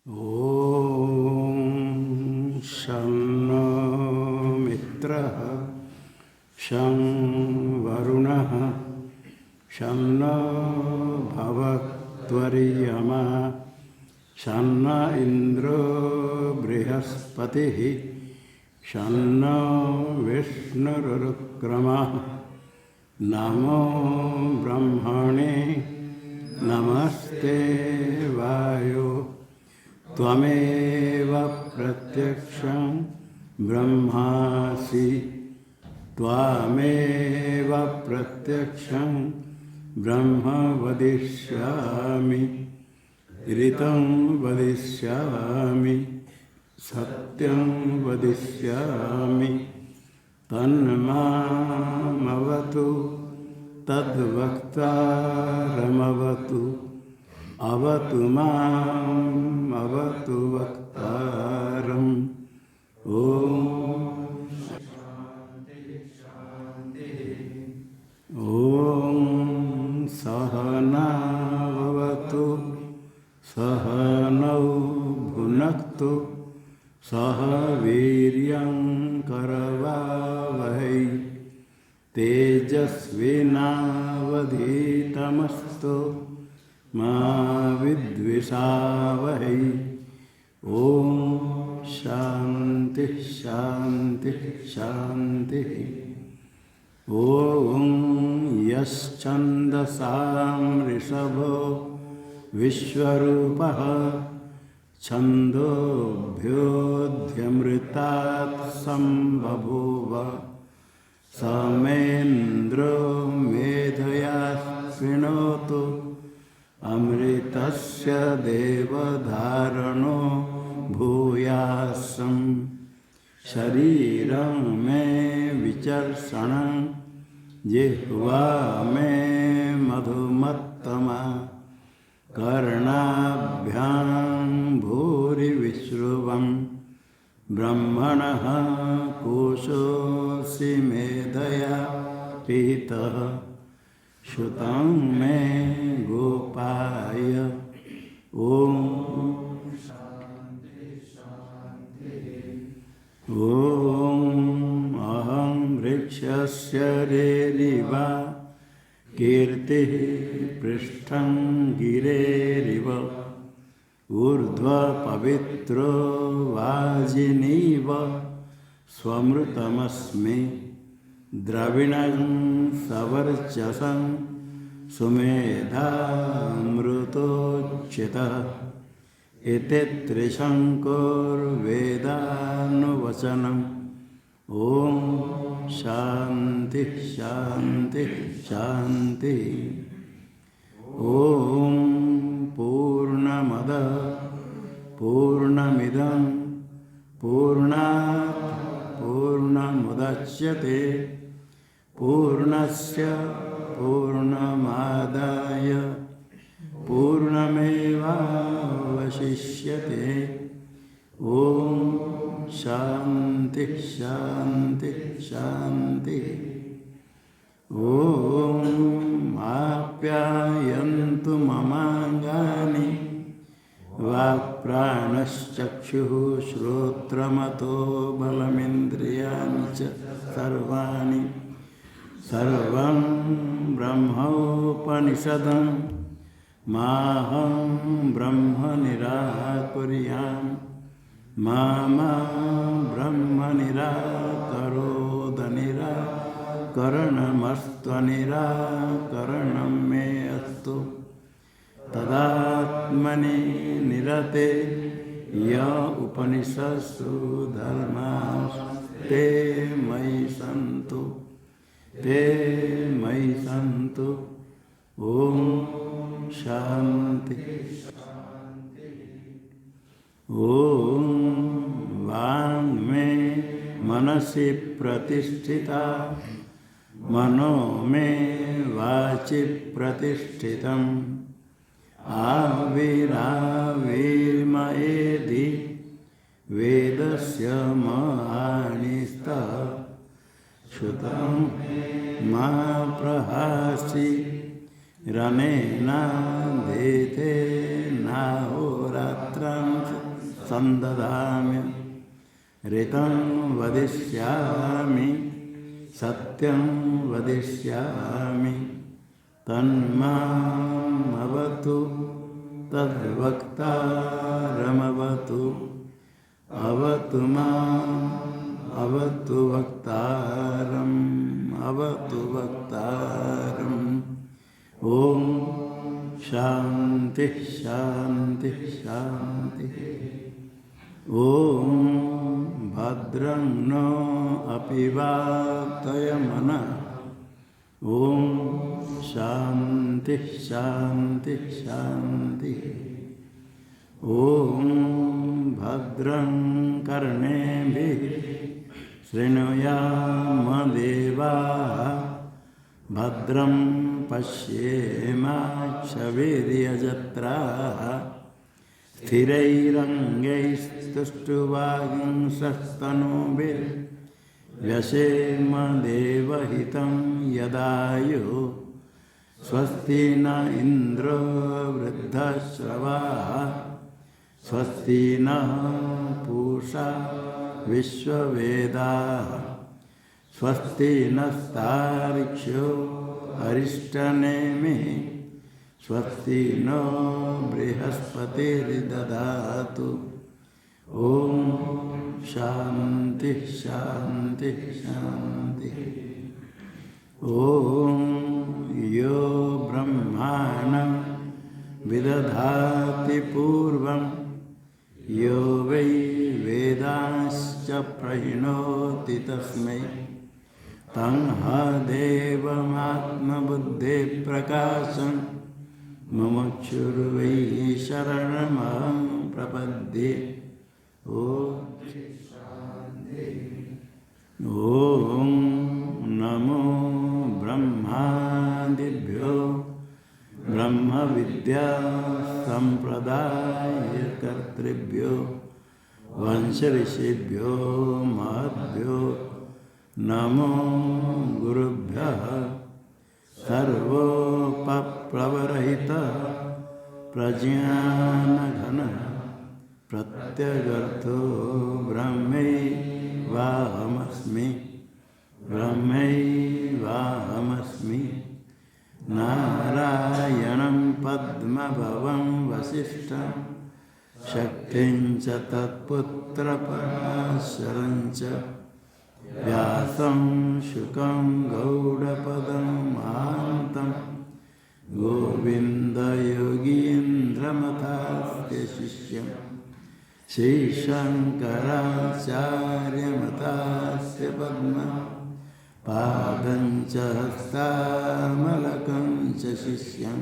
ॐ शं नो मित्रः शं वरुणः शं नो भवत्वर्यमा शं नो इन्द्रो बृहस्पतिः शं नो विष्णुरुक्रमः नमो ब्रह्मणे नमस्ते वायो त्वमेव प्रत्यक्षं ब्रह्मासि त्वमेव प्रत्यक्षं ब्रह्म वदिष्यामि ऋतं वदिष्यामि सत्यं वदिष्यामि तन्मामवतु तद्वक्तारमवतु अवतु माम् अवतु वक्तारम्। ॐ ॐ सहनावतु सहनौ भुनक्तु सह वीर्यं करवावहै तेजस्विनावधीतमस्तु मा विद्विषावहै। ॐ शान्ति शान्ति शान्तिः। ॐ यश्छन्दसां ऋषभो विश्वरूपः छन्दोभ्योऽध्यमृतात् सम्बभूव समेन्द्रो मेधया शृणोतु अमृतस्य देवधारणो भूयासं शरीरं मे विचर्षणं जिह्वा मे मधुमत्तमा कर्णाभ्यां भूरिविश्रुवं ब्रह्मणः कोशोऽसि मेधया पीतः श्रुतं मे गोपाय। ॐ अहं वृक्षस्य रेरिवा कीर्तिः पृष्ठं गिरेरिव ऊर्ध्वपवित्रो वाजिनीव स्वमृतमस्मि द्रविणं सवर्चसं सुमेधामृतोच्युतः इति त्रिशङ्कुर्वेदानुवचनम्। ॐ शान्ति शान्ति शान्ति। ॐ पूर्णमदः पूर्णमिदं पूर्णात् पूर्णमुदच्यते पूर्णस्य पूर्णमादाय पूर्णमेवावशिष्यते। ॐ शान्ति शान्ति शान्ति। ॐ आप्यायन्तु ममाङ्गानि वाक्प्राणश्चक्षुः श्रोत्रमतो बलमिन्द्रियाणि च सर्वाणि सर्वं ब्रह्मोपनिषदं माहं ब्रह्म निराकुर्याम् मा ब्रह्म निराकरोद निराकरणमस्त्वनिराकरणं मे अस्तु तदात्मनि निरते य उपनिषत्सु धर्मास्ते मयि सन्तु ते मयि सन्तु। ॐ शान्ति। ॐ वाङ्मे मनसि प्रतिष्ठिता मनो मे वाचि प्रतिष्ठितम् आविराविर्मयेधि वेदस्य महानिस्तः श्रुतं मा प्रहासि रनेनाधीते नाहोरात्रां संदधामि ऋतं वदिष्यामि सत्यं वदिष्यामि तन्मामवतु तद्वक्तारमवतु अवतु माम् अवतु वक्तारम् अवतु वक्तारम्। ओम शांति शांति शांति। ओम भद्रं नो अपि वातयमनः। ओम शांति शांति शांति। ओम भद्रं कर्णेभिः शृणुयाम देवाः भद्रं पश्येमाक्षवीर्यजत्राः स्थिरैरङ्गैस्तुष्टुवागुंसस्तनूभिर्व्यसेम देवहितं यदायुः स्वस्ति न इन्द्रो वृद्धश्रवाः स्वस्ति नः पूषा विश्ववेदाः स्वस्ति नस्तार्क्ष्यो अरिष्टनेमिः स्वस्ति नो बृहस्पतिर्दधातु। ओम शांति शांति शांति। ओम यो ब्रह्माणं विदधाति पूर्वं यो वै वेदांश्च प्रहिणोति तस्मै तं देवमात्मबुद्धिप्रकाशं मुमुक्षुर्वै शरणमहं प्रपद्ये। ॐ नमो ब्रह्मादिभ्यो ब्रह्मविद्या संप्रदायकर्तृभ्यो वंशऋषिभ्यो महद्भ्यो नमो गुरुभ्यः। सर्वोपप्लवरहित प्रज्ञानघन प्रत्यगर्थो ब्रह्मैवाहमस्मि ब्रह्मैवाहमस्मि। नारायणं पद्मभवं वसिष्ठं शक्तिं च तत्पुत्रपराशरं च व्यासं शुकं गौडपदं महान्तं गोविन्दयोगीन्द्रमथास्य शिष्यं श्रीशङ्कराचार्यमथास्य पद्मपादं च हस्तामलकं च शिष्यं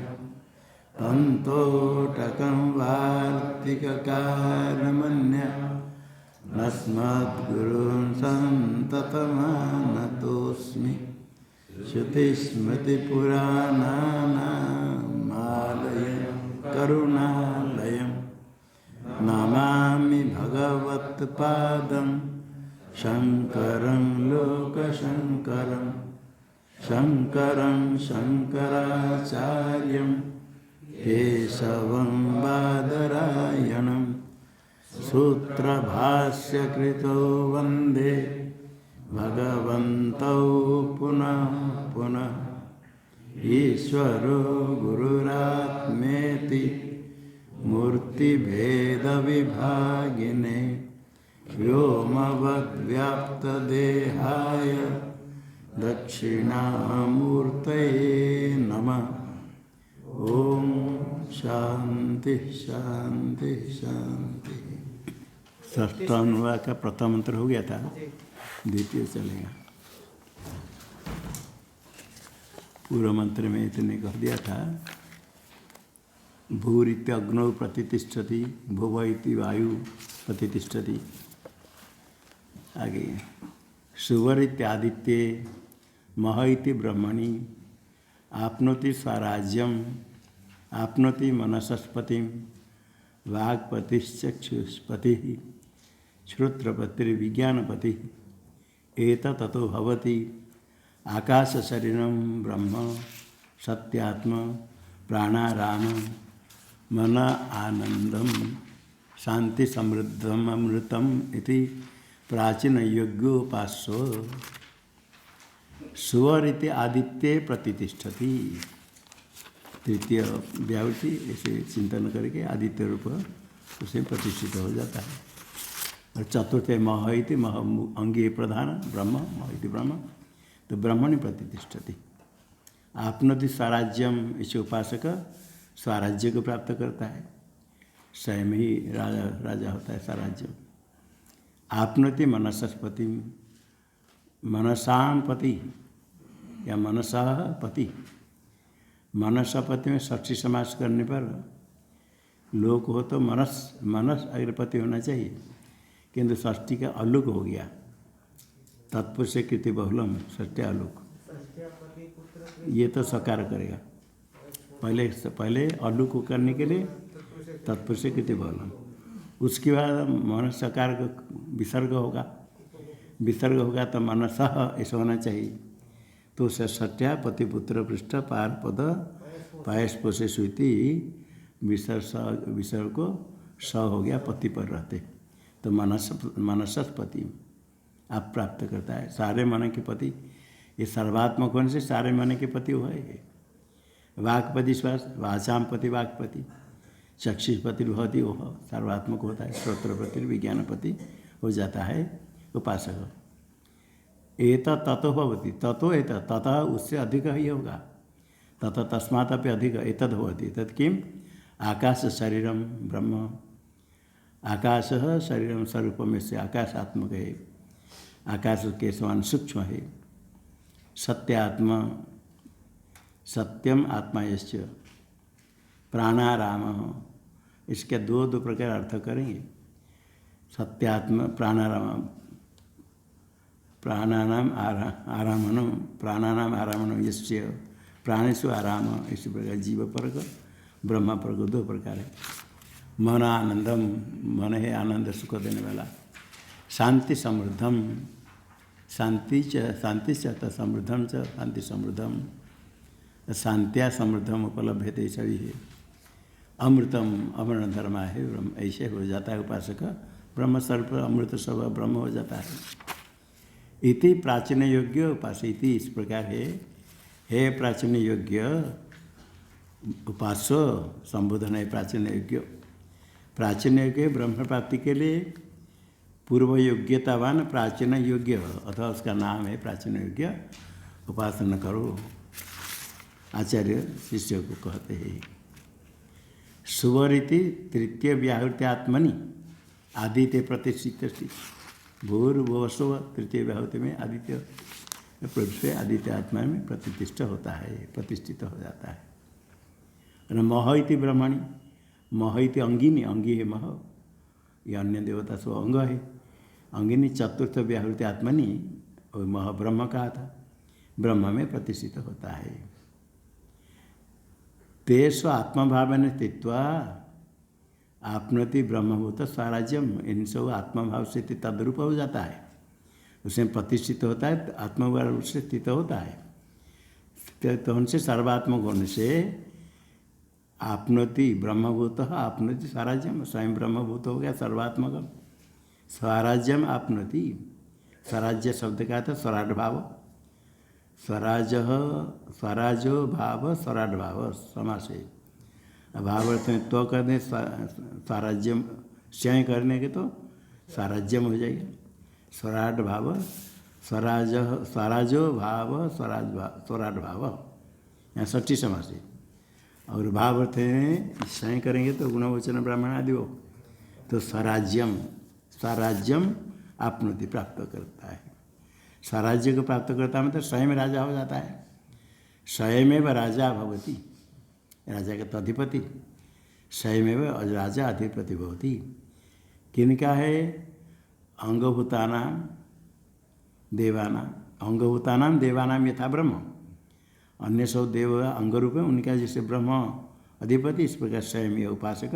तन्तोटकं वार्तिककारमन्यः अस्मद्गुरून् सन्ततमानतोऽस्मि। श्रुतिस्मृतिपुराणानामालयं करुणालयं नमामि भगवत्पादं शङ्करं लोकशङ्करं शङ्करं शङ्कराचार्यं केशवं बादरायणं सूत्रभाष्यकृतो वन्दे भगवन्तौ पुनः पुनः। ईश्वरो गुरुरात्मेति मूर्तिभेदविभागिने व्योमवद्व्याप्तदेहाय दक्षिणामूर्तये नमः। ओम शांति शांति शांति। षष्ठानुवाद का प्रथम मंत्र हो गया था, द्वितीय चलेगा। पूर्व मंत्र में इतने कह दिया था, भूरित्य अग्नौ प्रतिष्ठति भुव इति वायु प्रतिष्ठति। आगे सुवरित्यादित्ये मह इति ब्रह्मणि आपनोति स्वराज्यम आपनोति मनसस्पतिम वाक्पतिश्चक्षुष्पति श्रोत्रपतिर्विज्ञानपति एततो भवति आकाश शरीरम ब्रह्म सत्यात्म प्राणाराम मन आनंदम शांति समृद्धम अमृतम इति प्राचीन यज्ञोपास्य सुवर इति आदित्य प्रतिष्ठति। तृतीय व्यावृत्ति ऐसे चिंतन करके आदित्य रूप उसे प्रतिष्ठित हो जाता है। और चतुर्थ मह इति मह अंगी प्रधान ब्रह्म, मह इति ब्रह्म, तो ब्रह्मणि प्रतिष्ठति। आपनोति स्वराज्यम, इसे उपासक स्वराज्य को प्राप्त करता है, स्वयं ही राजा होता है स्वराज्य। आपनोति मनसपति, मनसाम पति या मनसा पति। मनसपति में षष्ठी समास करने पर लोक हो तो मनस अग्रपति होना चाहिए, किंतु षष्ठी का अलुक हो गया। तत्पुरुष कृति बहुलम षष्ठी अलुक, ये तो सकार करेगा। पहले अलुक करने के लिए तत्पुरुष कृति बहुलम, उसके बाद मन सकार का विसर्ग होगा। विसर्ग होगा तो मनसः ऐसा होना चाहिए। तो षष्ठ्या पतिपुत्र पृष्ठ पार पद पायस पोषे सुति विसर्ग को स हो गया, पति पर रहते तो मनसस पति आप प्राप्त करता है। सारे मन के पति, ये सर्वात्मक होने से सारे मन के पति हुआ है। वाक्पति श्वास, वाचाम पति वाक्पति, चक्षुपति भवती वह सर्वात्मक होता है। श्रोत्रपति विज्ञानपति हो जाता है उपासक। एत ततो भवति, ततो एत ततः उससे अधिक ही होगा। तत तस्मात् अपि अधिक एतद् भवति। तत् किम? आकाश शरीरम ब्रह्म, आकाश शरीरम स्वरूप में से आकाशात्मक है, आकाश के समान सूक्ष्म है। सत्यात्मा, सत्यम आत्मा यश्च प्राणाराम, इसके दो प्रकार अर्थ करेंगे। सत्यात्मा प्राणाराम, प्राणानाम आरामणम, प्राणानाम आरामणम यस्य प्राणेषु आराम, इसी प्रकार जीव पर्ग ब्रह्म पर्ग दो प्रकार है। मन आनंदम, मन है आनंद सुख देने वाला। शांति समृद्धम, शांति च समृद्धम च शांति समृद्धम, शांत्या समृद्धम उपलब्धते सभी है। अमृतम अमरण धर्मा है ब्रह्म, ऐसे हो जाता है उपासक। ब्रह्म स्वरूप अमृत सब ब्रह्म हो जाता है। इति प्राचीन योग्य उपास्य, इति इस प्रकार है, हे प्राचीन योग्य उपास्य, संबोधन है प्राचीन योग्य। प्राचीन योग्य ब्रह्म प्राप्ति के लिए पूर्व योग्यतावान प्राचीन योग्य, अथवा उसका नाम है प्राचीन योग्य, उपासना करो, आचार्य शिष्य को कहते हैं। सुवरिति तृतीय व्याहृति आत्मनि आदित्य प्रतिष्ठित। भूर्भुवस्व तृतीय व्याहृति में आदित्य से आदित्य आत्मा में प्रतिष्ठित होता है, प्रतिष्ठित हो जाता है। मह इति ब्रह्मणि, मह इति अंगिनी, अंगी है मह, ये अन्य देवता सो अंग है। अंगिनी चतुर्थ व्याहृति आत्मनि, और मह ब्रह्म कहा था, ब्रह्म में प्रतिष्ठित होता है। तेषु आत्मभावन स्थित्वा आपनोति ब्रह्मभूत स्वराज्यम, इन सब आत्मभाव से तद्रूप हो जाता है, उसमें प्रतिष्ठित होता है, आत्मभाव से स्थित होता है। तो उनसे सर्वात्मक होने से आपनोति ब्रह्मभूत, आपनोति स्वराज्यम, स्वयं ब्रह्मभूत हो गया सर्वात्मक। स्वराज्यम आपनोति, स्वराज्य शब्द का था स्वराट भाव, स्वराज स्वराजो भाव स्वराट भाव समास है। भाव अर्थ में तो करने स्वराज्यम, स्वयं करने के तो स्वराज्यम हो जाएगा। स्वराट भाव स्वराज, स्वराजो भाव स्वराट भाव, यहाँ षष्ठी समास है। और भाव अर्थ में स्वयं करेंगे तो गुणवचन ब्राह्मण आदि हो, तो स्वराज्यम, स्वराज्यम आपनोति प्राप्त करता है। स्वराज्य को प्राप्त करता है मतलब स्वयं राजा हो जाता है। स्वयमेव राजा भवति, राजा का तो अधिपति, स्वयमेव राजा अधिपति भवति। किनका है? अंगभूतानां देवानां, अंगभूतानां देवानां यथा ब्रह्म, अन्य सब देव अंग रूप है उनका जैसे ब्रह्म अधिपति, इस प्रकार स्वयं में उपासक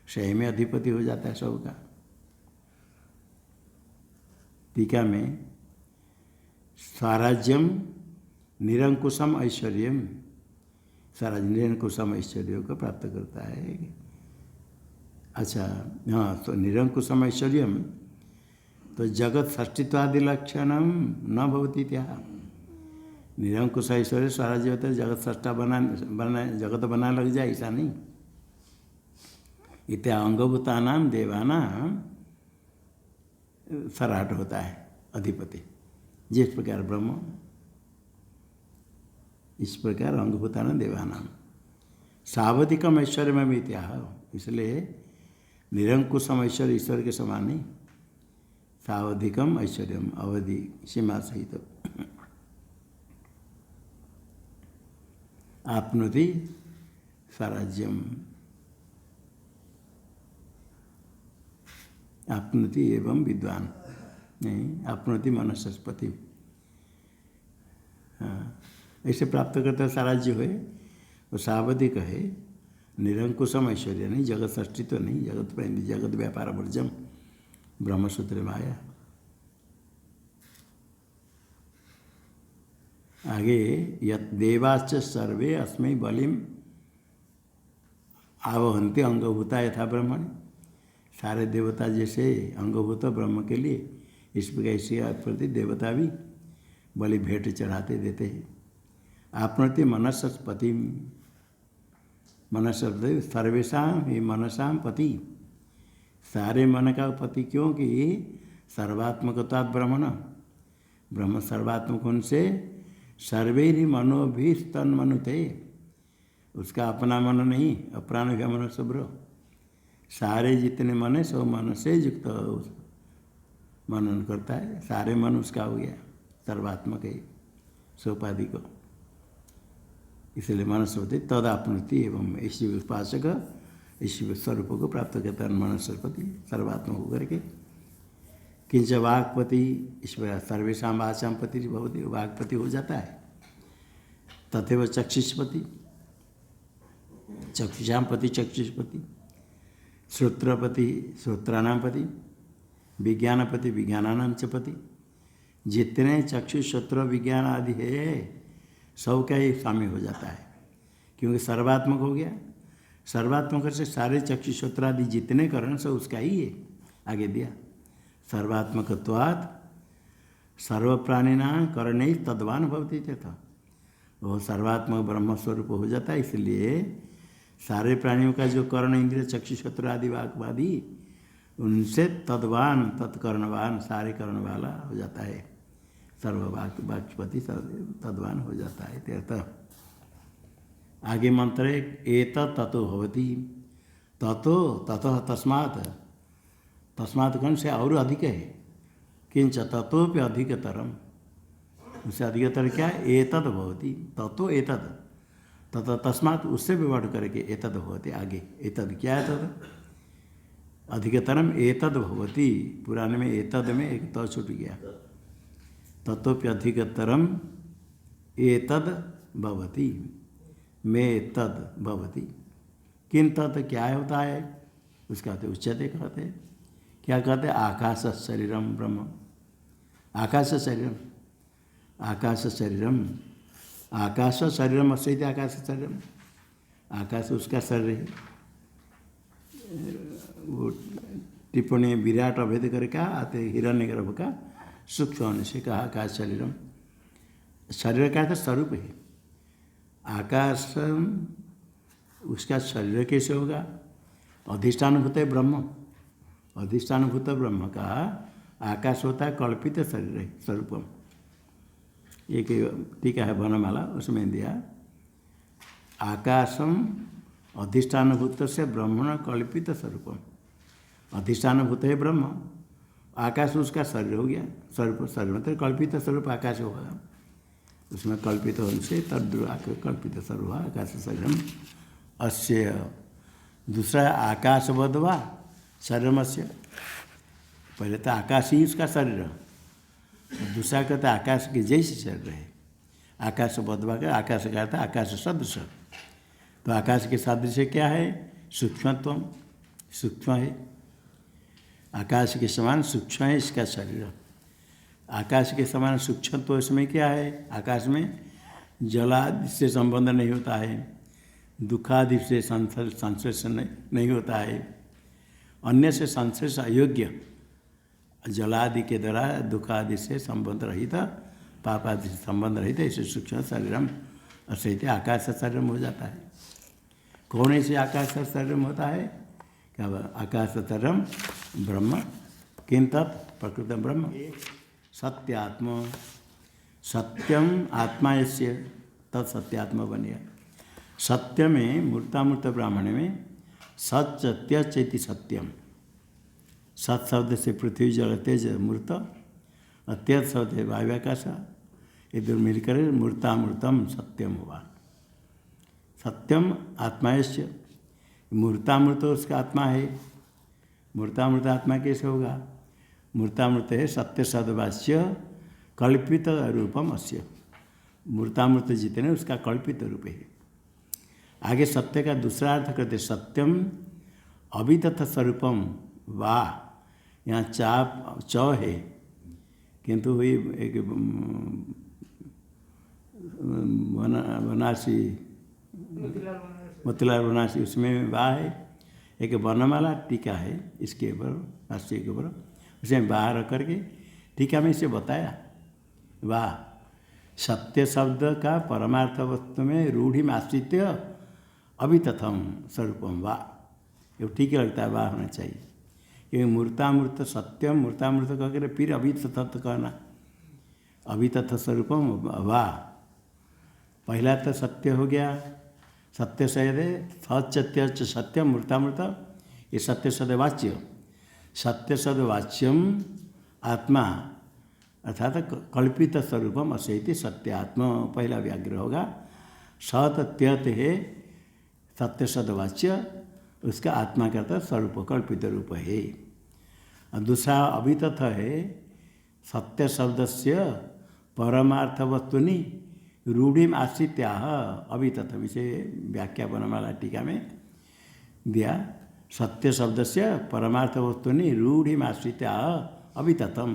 स्वयं में अधिपति हो जाता है सबका। टीका में स्वराज्यम निरंकुशम ऐश्वर्यम, स्वराज्य निरंकुशम ऐश्वर्य को प्राप्त करता है। अच्छा, हाँ, तो निरंकुशम ऐश्वर्यम तो जगत षष्टित्वादि लक्षणम न भवती त्या। निरंकुश ऐश्वर्य स्वराज्य होता है, जगत सृष्टा बना जगत बना लग जाए, ऐसा नहीं। इत्या अंगभूतानाम देवाना सराहट होता है अधिपति, जिस प्रकार ब्रह्म, इस प्रकार अंगभूतानाम देवानाम सावधिकम ऐश्वर्य में मित्या। इसलिए निरंकुशम ऐश्वर्य ईश्वर के समान नहीं, सावधिकम ऐश्वर्यम अवधि सीमा सहित आपनोति स्वराज्यम, आपनोति एवं विद्वान, नहीं आपनोति मनस्पति। हाँ, ऐसे प्राप्त करता स्वराज्य हुए वो सावधिक है, निरंकुशम ऐश्वर्य नहीं, जगत षष्ठी तो नहीं, जगत प्रेम जगत व्यापार वर्जम ब्रह्मसूत्र में आया। आगे यत देवाश्च सर्वे अस्मै बलिम आवहन्ति अंगभूता यथा ब्रह्मण। सारे देवता जैसे अंगभूत ब्रह्म के लिए, इस प्रकार इसी प्रति देवता भी बलि भेंट चढ़ाते देते हैं। आपनोति मनस्पति, मनस्पति सर्वेशा ही मनसाम पति, सारे मन का पति, क्योंकि सर्वात्मकता ब्रह्मण, ब्रह्म सर्वात्मक उनसे सर्वे ही मनो भी स्तन मनुते, उसका अपना मन नहीं, अप्राण का मन शुभ्र, सारे जितने मन है सब मन से युक्त मनन करता है, सारे मन उसका हो गया, सर्वात्मक है सोपाधि को। इसलिए मनस्पति तद आपनोति एवं इसी उपासक इसी स्वरूप को प्राप्त करता है मनस्पति सर्वात्मक होकर के। किंच वाक्पति, इस प्रकार सर्वेशा वाचाम पति भवति, वाक्पति हो जाता है। तथैव चक्षुष्पति, चक्षुषाम पति चक्षुष्पति, श्रोत्रपति श्रोत्राणाम पति, विज्ञानपति विज्ञानानाम च पति। जितने चक्षु श्रोत्र विज्ञान आदि है सब का ही स्वामी हो जाता है, क्योंकि सर्वात्मक हो गया। सर्वात्मक से सारे चक्षु श्रोत्र आदि जितने करण सब उसका ही है। आगे दिया सर्वात्मकत्वात् सर्व प्राणिना करणे तद्वान भवति तथा, वो सर्वात्मक ब्रह्म स्वरूप हो जाता है। इसलिए सारे प्राणियों का जो कर्ण इंद्रिय चक्षु श्रोत्र आदि वाक्वादि उनसे तद्वान तत्कर्णवान सारे कर्ण वाला हो जाता है, सर्ववाक वाक्पति तद्वान हो जाता है तीर्थ। आगे मंत्र एत ततो भवति, ततो ततः तस्मात्, तस्मात् कौन से और अधिक है, किंच ततोपि अधिकतरम, उससे अधिकतर क्या है, एतद भवति, ततो एतद, तत तस्मात् उससे भी बढ़ करके एतद भवति। आगे एतद क्या है, तद अधिकतरम एतद भवति, पुराने में एतद में एक तो छूट गया, ततोपि अधिकतरम एतद भवति, में तद भवति। किन तत् क्या होता है, उसका कहते उच्चते कहते हैं। क्या कहते हैं, आकाश शरीरम ब्रह्म, आकाश शरीरम, आकाश शरीरम, आकाश शरीरम अस्ति आकाश शरीरम, आकाश उसका शरीर है। वो टिप्पणी विराट अभेद करके आते हिरण्यगर्भ का सूक्ष्म होने से कहा आकाश शरीरम, शरीर का तो स्वरूप है। आकाश उसका शरीर कैसे होगा, अधिष्ठानभूत है ब्रह्म, अधिष्ठानभूत ब्रह्म का आकाश होता है कल्पित शरीर है स्वरूपम। एक टीका है वर्णमाला, उसमें दिया आकाशम अधिष्ठानभूत से ब्रह्मण कल्पित स्वरूपम, अधिष्ठानभूत है ब्रह्म, आकाश उसका शरीर हो गया, स्वरूप शरीर मतलब कल्पित स्वरूप आकाश होगा, उसमें कल्पित होने से तद कल्पित स्वरूप आकाश शरीरम अस्य। दूसरा आकाशवद्वा शरीरमस्य, पहले तो आकाश ही उसका शरीर, दूसरा कहता है आकाश के जैसे शरीर है, आकाशवद्वा का आकाश का अर्थ आकाश सदृश, तो आकाश के सदृश क्या है, सूक्ष्मत्व, सूक्ष्म है, आकाश के समान सूक्ष्म है इसका शरीर। आकाश के समान सूक्ष्मत्व इसमें क्या है, आकाश में जलादि से संबंध नहीं होता है, दुखादि से संश्लेषण नहीं होता है, अन्य से संश्लेष अयोग्य, जलादि के द्वारा दुख आदि से संबंध रहित, पाप आदि से संबंध रहित इसे सूक्ष्म शरीरम असहित आकाश शरीरम हो जाता है। कौन ऐसे आकाश शरीरम होता है? क्या आकाश शरीरम ब्रह्म, किं तत् प्रकृतम ब्रह्म सत्यात्म, सत्यम आत्मा यस्य तत्सत्यात्मा बनेगा। सत्य में मूर्तामूर्त ब्राह्मण में सच त्यच इति सत्यम, सत शब्द से पृथ्वी जल तेज मूर्त, त्यज शब्द है वायुआकाश, इधर मिलकर मूर्तामूर्तम सत्यम हुआ। सत्यम आत्मायस्य, मूर्तामूर्त उसका आत्मा है। मूर्तामूर्त आत्मा कैसे होगा? मूर्तामूर्त है सत्य सदवाच्य कल्पित रूपम अस्य, मूर्तामूर्त जितने उसका कल्पित रूप है। आगे सत्य का दूसरा अर्थ करते सत्यम अभितथ स्वरूपम वा, यहाँ चाप च है किंतु वही एक बनारसी मोतीलाल बनारसी उसमें वाह है, एक वर्णमाला टीका है इसके ऊपर, राष्ट्रीय के ऊपर, उसमें वाह रख करके टीका में इसे बताया। वाह सत्य शब्द का परमार्थ वस्तु में रूढ़ि में आश्रित अभितथम स्वरूपम वाह, ये ठीक लगता है, वाह होना चाहिए। क्योंकि मूर्तामूर्त सत्यम मूर्तामूर्त कह कर फिर अभितथ कहना, अभितथ स्वरूपम वाह। पहला तो सत्य हो गया, सत्य सद है, सत्य सत्यम मूर्तामूर्त, ये सत्य सदवाच्य, सत्य सदवाच्यम आत्मा अर्थात कल्पित स्वरूपम असहित सत्यात्मा पहला व्याग्रह होगा। सत त्यत है सत्य सदवाच्य, उसका आत्मा का स्वरूप कल्पित रूप है। और दूसरा अभितथ है सत्य शब्द से परमार्थ वस्तुनि रूढ़ि में आश्रित्या अभितथ, विषय व्याख्या बनमाला टीका में दिया। सत्य शब्द से परमार्थ वस्तुनि रूढ़ि में आश्रित्या अभितथम,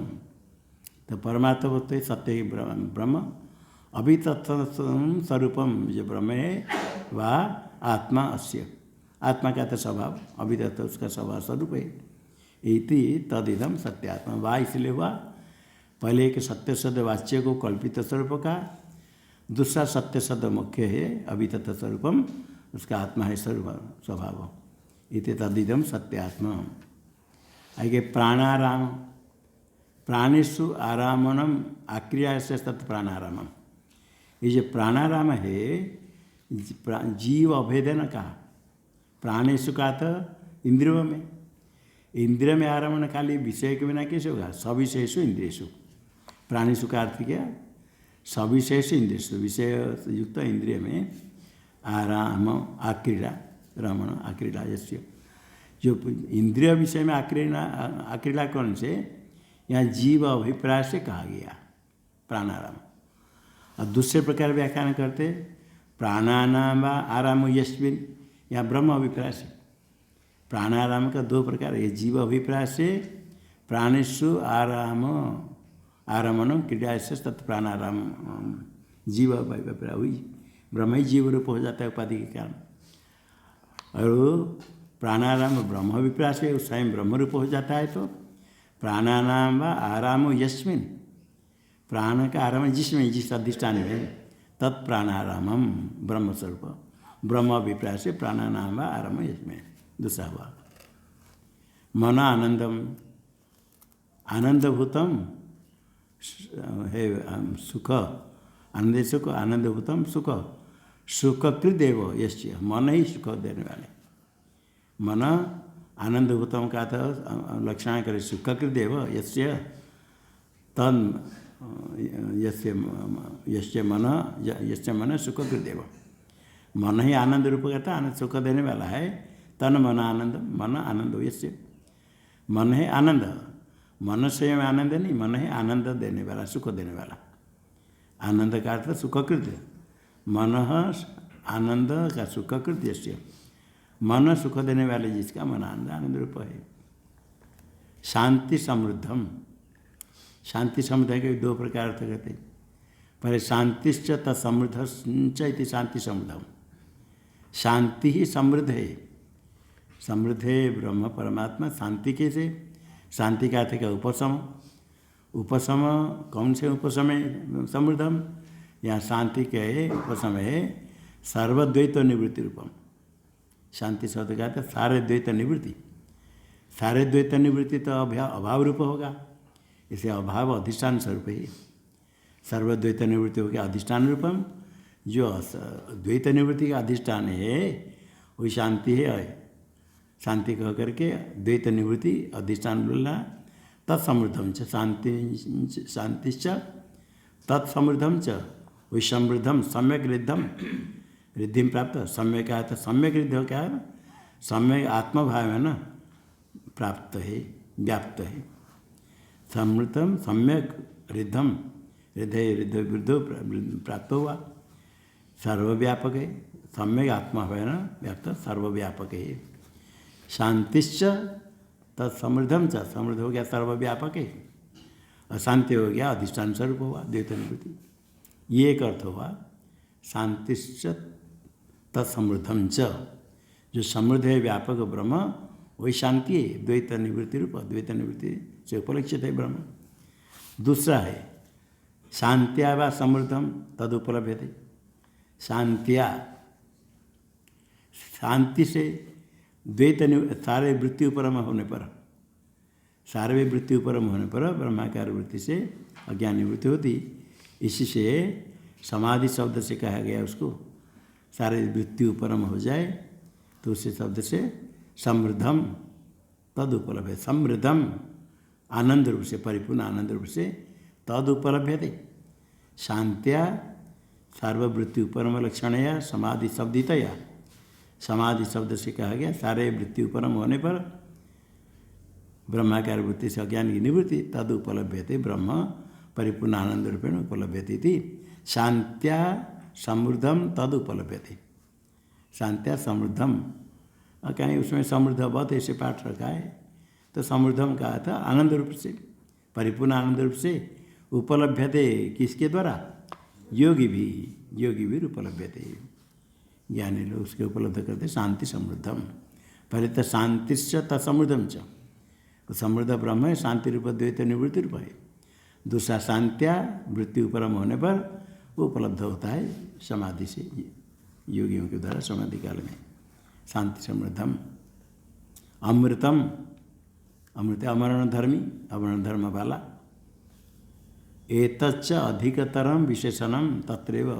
तो परमार्थ वस्तु है सत्य ही ब्रह्म, अभितथ स्वरूपम जो ब्रह्म है वह आत्मा अस्य, आत्मा का तो स्वभाव, अभितथ उसका स्वभाव स्वरूप है। इति तदिदम सत्यात्मा, वाह इसलिए हुआ पहले एक सत्य शब्द वाच्य को कल्पित स्वरूप का, दूसरा सत्य शब्द मुख्य है अभितथ स्वरूपम, उसका आत्मा है स्वभाव। इति तदिदम सत्यात्मा। आगे प्राणाराम, प्राणेषु आरामणम आक्रिया से तत् प्राणारामम, ये जो प्राणाराम है जीव अभेदन का, प्राणेषु का तो इंद्रियों में, इंद्रिय में आरामण खाली विषय के बिना कैसे होगा? सविषयसु इंद्रियसु, प्राणेषु का अर्थ क्या? सविषयसु इंद्रियसु, विषय युक्त इंद्रिय में आराम आक्रीड़ा, रमण आक्रीड़ा यस्य, जो इंद्रिय विषय में आक्रीड़ा कौन से? यहाँ जीव अभिप्राय से कहा गया प्राणाराम। और दूसरे प्रकार व्याख्यान करते प्राणानाम व आराम यस्मिन, यहाँ ब्रह्म अभिप्राय से। प्राणाराम का दो प्रकार है, जीव अभिप्राय से प्राणेषु आराम आरामणम क्रिया से तत् प्राणाराम, जीव अभिप्राय हुई, ब्रह्म ही जीव रूप हो जाता है उपाधि के कारण। और प्राणाराम ब्रह्म अभिप्राय से स्वयं ब्रह्म रूप हो जाता है, तो प्राणानाम व आराम यस्मिन, प्राण का आराम जिसमें, जिस अधिष्ठान में, तत्प्राणारामम ब्रह्मस्वरूप, ब्रह्म अभिप्राय से प्राणानाम व आराम यस्मिन। दूसरा हुआ मन आनंदम, आनंदभूतम है सुख, आनंद सुख, आनंदभूतम सुख, सुखकृदेव यस्य, मन ही सुख देने वाले, मन आनंदभूतम का तो लक्षण करे सुखकृदेव यस्य, तन यस्य मन, यस्य मन सुखकृदेव, मन ही आनंद रूप कहता, आनंद सुख देने वाला है। तन मन आनंद, मन आनंद हो यस्य, मन है आनंद, मन से आनंद नहीं, मन है आनंद देने वाला, सुख देने वाला। आनंद का अर्थ सुखकृत, मन आनंद का सुखकृत यस्य, मन सुख देने वाले जिसका मन आनंद आनंद रूप है। शांति समृद्धम, शांति समृद्ध के दो प्रकार अर्थ कहते, पहले शांतिश्च तत्समृद्धश्च इति शांति समृद्धम, शांति ही समृद्ध है, समृद्धे ब्रह्म परमात्मा शांति कैसे? शांति का अर्थ क्या? उपशम। उपशम कौन से उपशम है? समृद्धम। यहाँ शांति क्या है? उपशम है सर्वद्वैत निवृत्ति रूपम। शांति शब्द का अर्थ सारे द्वैत निवृत्ति। सारे द्वैत निवृत्ति तो अभाव रूप होगा, इसे अभाव अधिष्ठान स्वरूप है। सर्वद्वैत निवृत्ति हो गया अधिष्ठान रूपम। जो द्वैत निवृत्ति का अधिष्ठान है वही शांति है। शांति कह करके द्वैत निवृत्ति अधिष्ठान बोलना। तत्समृद्धम च शांति शांतिश्च तत्समृद्धम च वही समृद्धम सम्यक रिद्धम रिद्धि प्राप्त। सम्यक क्या है? सम्यक रिद्धि क्या है? सम्यक आत्मभाव है ना, प्राप्त है, व्याप्त है। समृद्धम सम्यक रिद्धम हृदय हृदय वृद्धो प्राप्त हुआ। सर्वव्यापक है, सम्यक आत्मा है ना, व्याप्त सर्वव्यापक है। शांतिश्च तत्समृद्धम च समृद्ध हो गया सर्वव्यापक है, अशांति हो गया अधिष्ठान स्वरूप हुआ द्वैत निवृत्ति। ये एक अर्थ हुआ। शांतिश्च तत्समृद्धम च, जो समृद्ध है व्यापक ब्रह्म वही शांति है, द्वैत निवृत्ति रूप। द्वैत निवृत्ति से उपलक्षित है ब्रह्म। दूसरा है शांत्या व समृद्धम तदुपलभ्यते। शांत्या शांति से द्वैत सारे वृत्ति उपरम होने पर, सारे वृत्ति उपरम होने पर ब्रह्माकार वृत्ति से अज्ञान निवृत्ति होती। इसी से समाधि शब्द से कहा गया उसको, सारे वृत्ति उपरम हो जाए तो उसी शब्द से समृद्धम तद उपलब्ध। समृद्धम आनंद रूप से, परिपूर्ण आनंद रूप से तद उपलभ्यते। शांत्या सर्ववृत्ति उपरम लक्षणया समाधि शब्दितया। समाधि शब्द से कहा गया सारे वृत्ति उपरम होने पर ब्रह्माकार वृत्ति से अज्ञान की निवृत्ति तद उपलभ्यते ब्रह्म परिपूर्ण आनंद रूपेण उपलभ्यते थी। शांत्या समृद्धम तद उपलभ्यते। शांत्या समृद्धम, कहीं उसमें समृद्ध बहुत ऐसे पाठ रखा है तो समृद्धम कहा था आनंद रूप से, परिपूर्ण आनंद रूप से उपलभ्यते। किसके द्वारा? योगी भी उपलभ्यते। ज्ञानी लोग उसके उपलब्ध करते शांति समृद्धम। पहले तो शांतिश्च तत्समृद्धम च, तो समृद्ध ब्रह्म है, शांति रूप द्वैत निवृत्ति रूप है। दूसरा शांत्या वृत्ति उपरम होने पर वो उपलब्ध होता है समाधि से, योगियों के द्वारा समाधि काल में। शांति समृद्धम। अमृतम, अमृत अमरण धर्मी, अमरण धर्म वाला। एतच्च अधिकतरम विशेषणम तत्रैव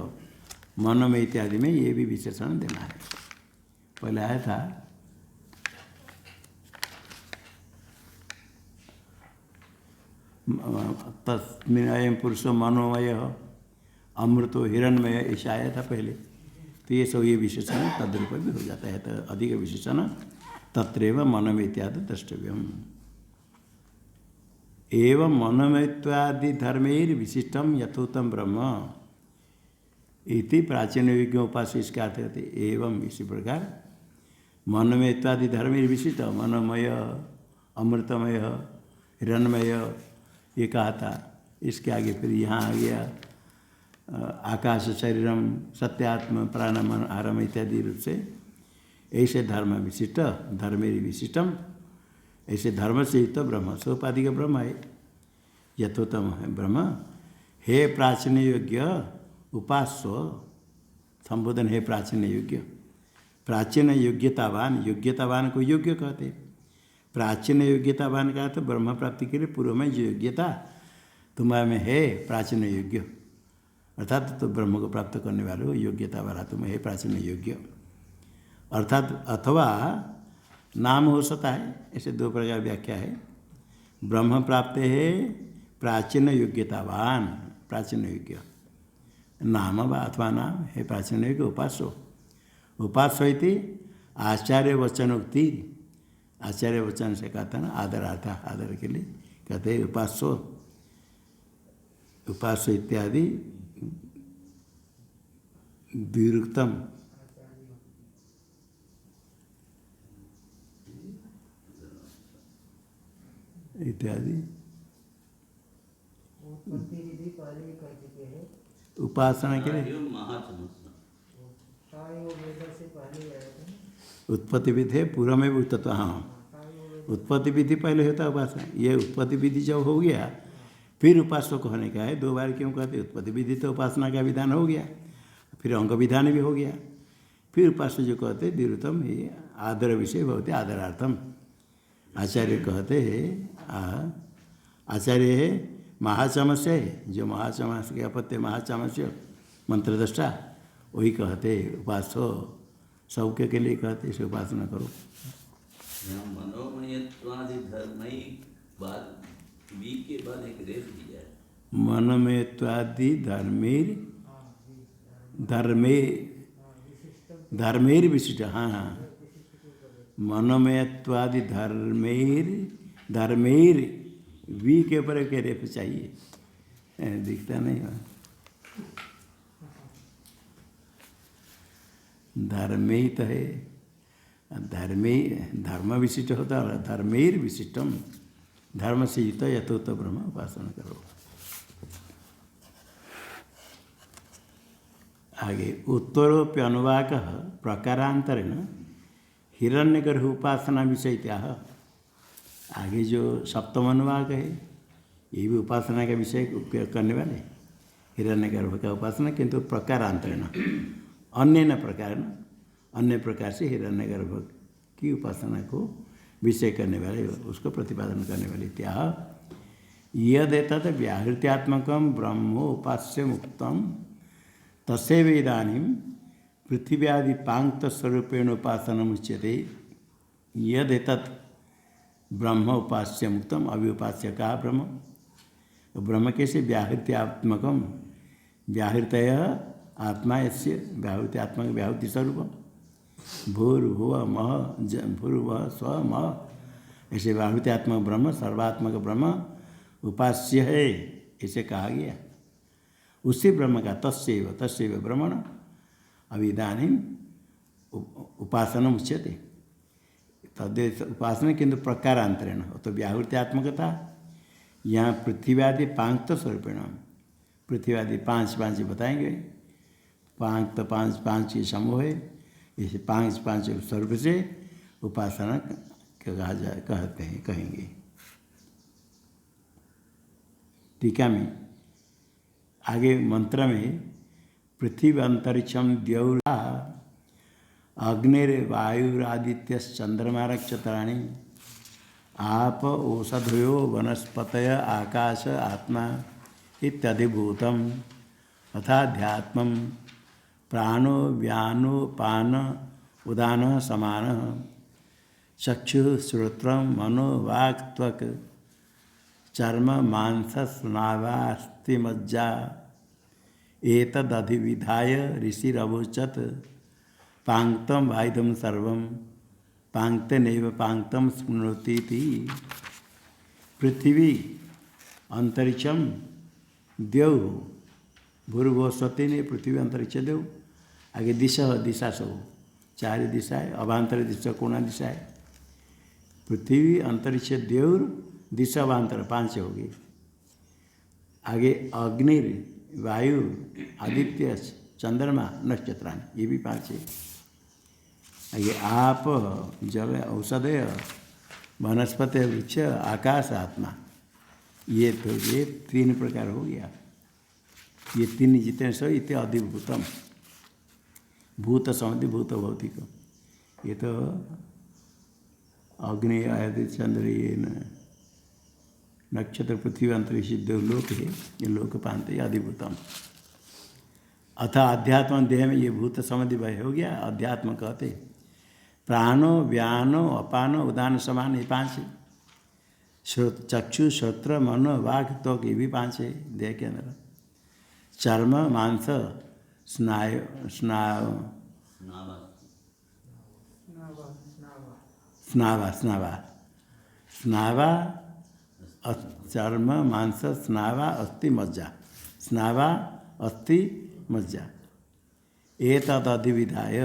मनम इत्यादि में ये भी विशेषण देना है। पहले आया था तस्मिन् अयं पुरुषो मनोमय अमृतो हिरण्मय, ऐसा आया था पहले। तो ये सब ये विशेषण तद्रूप भी हो जाता है। तो अधिक विशेषण तत्रैव मनम इत्यादि द्रष्टव्यम। एवं मनोमयत्वादि धर्मेर विशिष्टम यथोत्तम ब्रह्म इति प्राचीन विज्ञोपास इसका अर्थ कहते। एवं इसी प्रकार मनोमयत्वादि धर्मेर विशिष्ट, मनोमय अमृतमय हिरणमय ये कहा था। इसके आगे फिर यहाँ आ गया आकाश शरीरम सत्यात्म प्राणम आरम इत्यादि रूप से। ऐसे धर्म विशिष्ट, धर्मेर विशिष्टम, ऐसे धर्म से युक्त ब्रह्म सोपाधि का ब्रह्म है, यथोत्तम है ब्रह्म। हे प्राचीन योग्य उपास्य, संबोधन है प्राचीन योग्य। प्राचीन योग्यतावान, योग्यतावान को योग्य कहते। प्राचीन योग्यतावान का तो ब्रह्म प्राप्ति के लिए पूर्व में जो योग्यता तुम्हारे में है प्राचीन योग्य, अर्थात तो ब्रह्म को प्राप्त करने वाले हो योग्यता वाला तुम्हें है प्राचीन योग्य। अर्थात अथवा नाम हो सकता है, ऐसे दो प्रकार व्याख्या है। ब्रह्म प्राप्त है प्राचीन योग्यतावान, प्राचीन योग्य नाम व अथवा नाम है प्राचीन योग्य उपासो। उपासो इति आचार्य वचनोक्ति, आचार्य वचन से कहता है ना आदरार्थ, आदर के लिए कहते हैं उपासो। उपासो इत्यादि विरुक्तम इत्यादि उपासना के लिए उत्पत्ति विधि है, पूर्व में भी तत्व। हाँ, उत्पत्ति विधि पहले होता है उपासना। ये उत्पत्ति विधि जब हो गया फिर उपासक होने का है। दो बार क्यों कहते? उत्पत्ति विधि तो उपासना का विधान हो गया, फिर अंग विधान भी हो गया, फिर उपासना जो कहते द्विरुतम ये आदर विषय भवते आदरार्थम। आचार्य कहते हैं, आचार्य है महाचामस्य है, जो महाचामस्य के अपत्य महाचामस्य मंत्रदृष्टा, वही कहते उपासो सबके के लिए कहते इसे उपासना करो। मनोमयत्वादि धर्मई बाद बी के बाद एक रेफ दिया है। मनोमयत्वादि धर्मेर विशिष्ट। हाँ हाँ, मनोमयत्वादि धर्मेर वी के ऊपर एक रेफ चाहिए, दिखता नहीं है। धर्मे ही तो है, धर्म विशिष्ट होता है। धर्मेर विशिष्टम, धर्म से युक्त यथोक्त ब्रह्म उपासना करो। आगे उत्तरोप्यनुवाक प्रकारांतरेण हिरण्यगर्भ उपासना विषय त्याह। आगे जो सप्तम अनुवाक है ये भी उपासना का विषय उपयोग करने वाले, हिरण्यगर्भ का उपासना, किंतु प्रकारांतरेण अन्य प्रकार, अन्य प्रकार से हिरण्यगर्भ की उपासना को विषय करने वाले, उसको प्रतिपादन करने वाले। त्याह यद एतत् व्याहृत्यात्मकं ब्रह्मोपास्य मुक्तम तस्यैव इदानीं पृथिव्यादि पांक्त स्वरूपेण उपासनम् उच्यते। यद एतत् ब्रह्म उपास्य मुक्तम, अव्युपास्य का ब्रह्म, ब्रह्म कैसे? व्याहृत्यात्मकम, व्याहृतय आत्मा यस्य, व्याहृत्यात्मक व्याहृति स्वरूप, भूर्भुव मह भूर्भुव स्व मह, ऐसे व्याहृत्यात्मक ब्रह्म, सर्वात्मक ब्रह्म उपास्य है, ऐसे कहा गया। उसी ब्रह्म का तस्यैव ब्रह्मण अभिधानीम उपासना उच्यते। तद्देश उपासना किंतु प्रकारांतरेण, तो व्याहृत्यात्मकता। यहाँ पृथ्व्यादि पांक्त स्वरूपेण, पृथ्व्यादि पांच बताएंगे, पांक्त पांच के समूह है, इसे पांच स्वरूप से उपासना कहा जाए, कहते हैं, कहेंगे। टीका में आगे मंत्र में पृथ्वी अंतरिक्षम द्यौरा अग्निर्वायुरादित्य चंद्रमा नक्षत्राणि आप औषधयो वनस्पतय आकाश आत्मा इत्यादिभूतम अथाध्यात्मं प्राणो व्यानो पान उदान समान चक्षु श्रोत्र मनो वाक् त्वक् चर्म मांस स्नावास्ति मज्जा एतदधिविधाय ऋषिरवोचत् पांक्तम वाइदम सर्वम पांक्तनेव पांक्तम स्मृतीति। पृथ्वी अंतरिक्षम द्यौ भूर्भुवस्वति ने पृथ्वी अंतरिक्ष देव। आगे दिशा सब चार दिशा है, अभांतर दिशा कोणा दिशा है। पृथ्वी अंतरिक्ष देवर दिशा अभांतर पांच होगी। आगे अग्नि वायु आदित्य चंद्रमा नक्षत्राणि, ये भी पांच है। आगे आप जल औषधय वनस्पति वृक्ष आकाश आत्मा, ये तो ये तीन प्रकार हो गया। ये तीन जितने सो इतने अधिभूतम, भूत समधि भूत भौतिक। ये तो अग्नि आदि चंद्र, ये नक्षत्र पृथ्वी अंतरिक्ष दो लोक है, ये लोक पांते अधिभूतम। अथा अध्यात्म देह में ये भूत समधि भय हो गया, अध्यात्म कहते। प्राणो व्यानो अपानो उदान समान, ये पांच है। चक्षु श्रोत्र मनो वाक् त्वक्, ये भी पांच है देह के अंदर। चर्म मांस स्नायु स्नावा चर्म मांस स्नावा अस्थि मज्जा, स्नावा अस्थि मज्जा। एतदधिविधाय,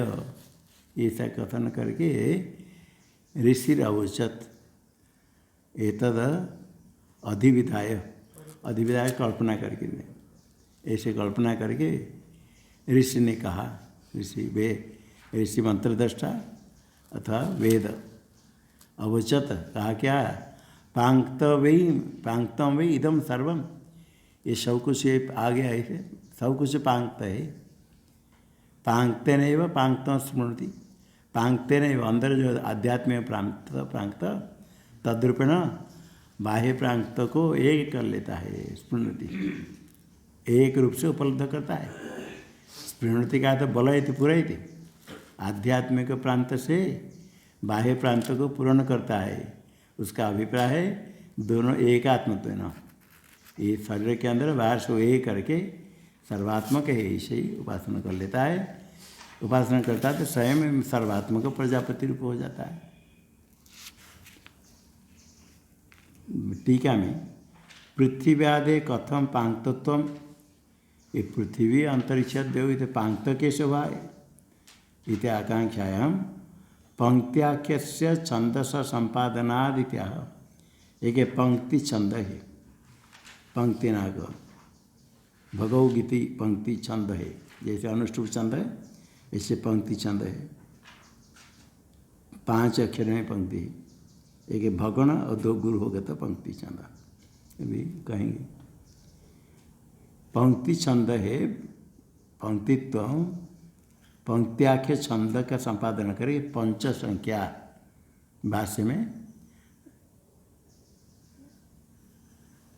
ऐसा कथन करके ऋषि अवोचत। एतद अधिविधाय, अधिविधाय कल्पना करके, ऐसे कल्पना करके ऋषि ने कहा। ऋषि मंत्रद्रष्टा अथवा वेद। अवचत कहा क्या, पांक्तम वही इदम सर्वम, ये सब कुछ ये आ गया है, सब कुछ पांक्त है। पांक्ते नहीं पांक्तम स्मृति, पांक्ते नहीं अंदर जो आध्यात्मिक प्रांक्त तद्रूपेण बाह्य प्रांत को एक कर लेता है। स्मृति एक रूप से उपलब्ध करता है। स्मृति का तो बल है पूरा ही, आध्यात्मिक प्रांत से बाह्य प्रांत को पूर्ण करता है। उसका अभिप्राय है दोनों एक आत्मत्व न, ये शरीर के अंदर बाहर से एक करके सर्वात्मक है, इसे ही उपासना कर लेता है। उपासना करता है तो स्वयं सर्वात्मक प्रजापति रूप हो जाता है। टीका में पृथ्व्यादे कथम पांक्तत्व, ये पृथ्वी अंतरिक्ष देव इत पांक्त कैसे हुआ है इति आकांक्षायां पंक्त्याख्य छंदस संपादनाद इत्याह। एक पंक्ति छंद है, पंक्ति नाग भगवगीति पंक्ति छंद है, जैसे अनुष्टुप छंद है ऐसे पंक्ति छंद है। 5 अक्षर में पंक्ति, एक भगण और 2 गुरु हो गए तो पंक्ति छंद अभी कहेंगे। पंक्ति छंद है, पंक्तित्व पंक्त्याख्य छंद का संपादन करें। 5 संख्या भाष्य में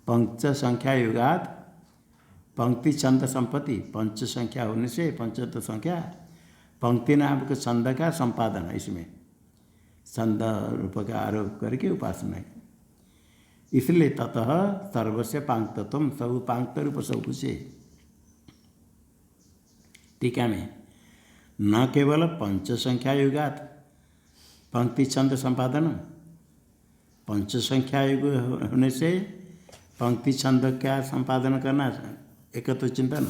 5 संख्या युगात पंक्ति छंद संपत्ति, 5 संख्या होने से 5 संख्या पंक्ति नाम के छंद का संपादन है। इसमें छंद रूप का आरोप करके उपासना है। इसलिए ततः सर्वस्य पांक्तत्व, सब पांक्त रूप सब कुछ है। टीका में न केवल 5 संख्या युगात पंक्ति छंद संपादन, 5 संख्या युग होने से पंक्ति छंद का संपादन करना एक तो चिंतन,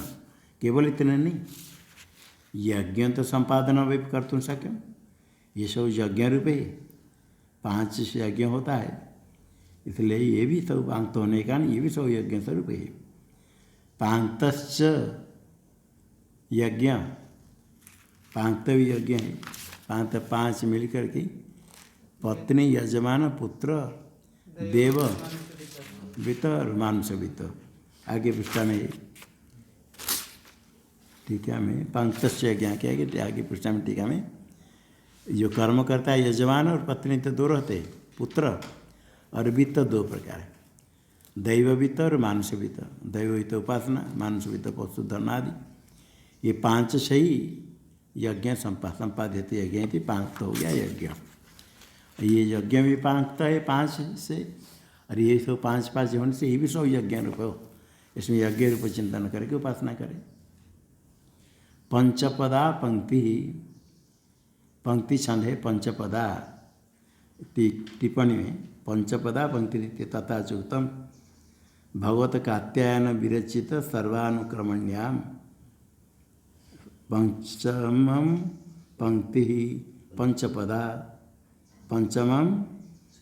केवल इतने नहीं, यज्ञ तो संपादन भी कर तुम सक्यम, ये सब यज्ञ रूप है। 5 से यज्ञ होता है, इसलिए ये भी सब पांक्त होने का नहीं, ये भी सब यज्ञ स्वरूप है। पांक्तश्च यज्ञ, पांक्त भी यज्ञ है। पांक्त 5 मिलकर के पत्नी यजमान पुत्र देव वित्त और मानुष वित्त, आगे पृष्ठा में टीका में पांक्तस्य यज्ञ क्या है, आगे पृष्ठा में टीका में जो कर्म करता है यजमान और पत्नी तो 2 रहते, पुत्र और वित्त 2 प्रकार है, दैव वित्त और मानुष वित्त। दैव वित्त उपासना, मानुष वित्त पशु धन आदि, ये 5 से ही यज्ञ संपादित यज्ञ थी, पांक्त हो गया यज्ञ। ये यज्ञ भी पांक्त है 5 से, और ये सब 5 होने से ये भी सब यज्ञ रूप हो। इसमें यज्ञ रूप चिंतन करके उपासना करें। पंचपदा पंक्ति, पंक्ति छंद है पंचपदा। टिप्पणी में पंचपदा पंक्ति तथा चुक्तम भगवत कात्यायन विरचित सर्वानुक्रमण्याम पंचमम पंक्ति पंचपदा, पंचमम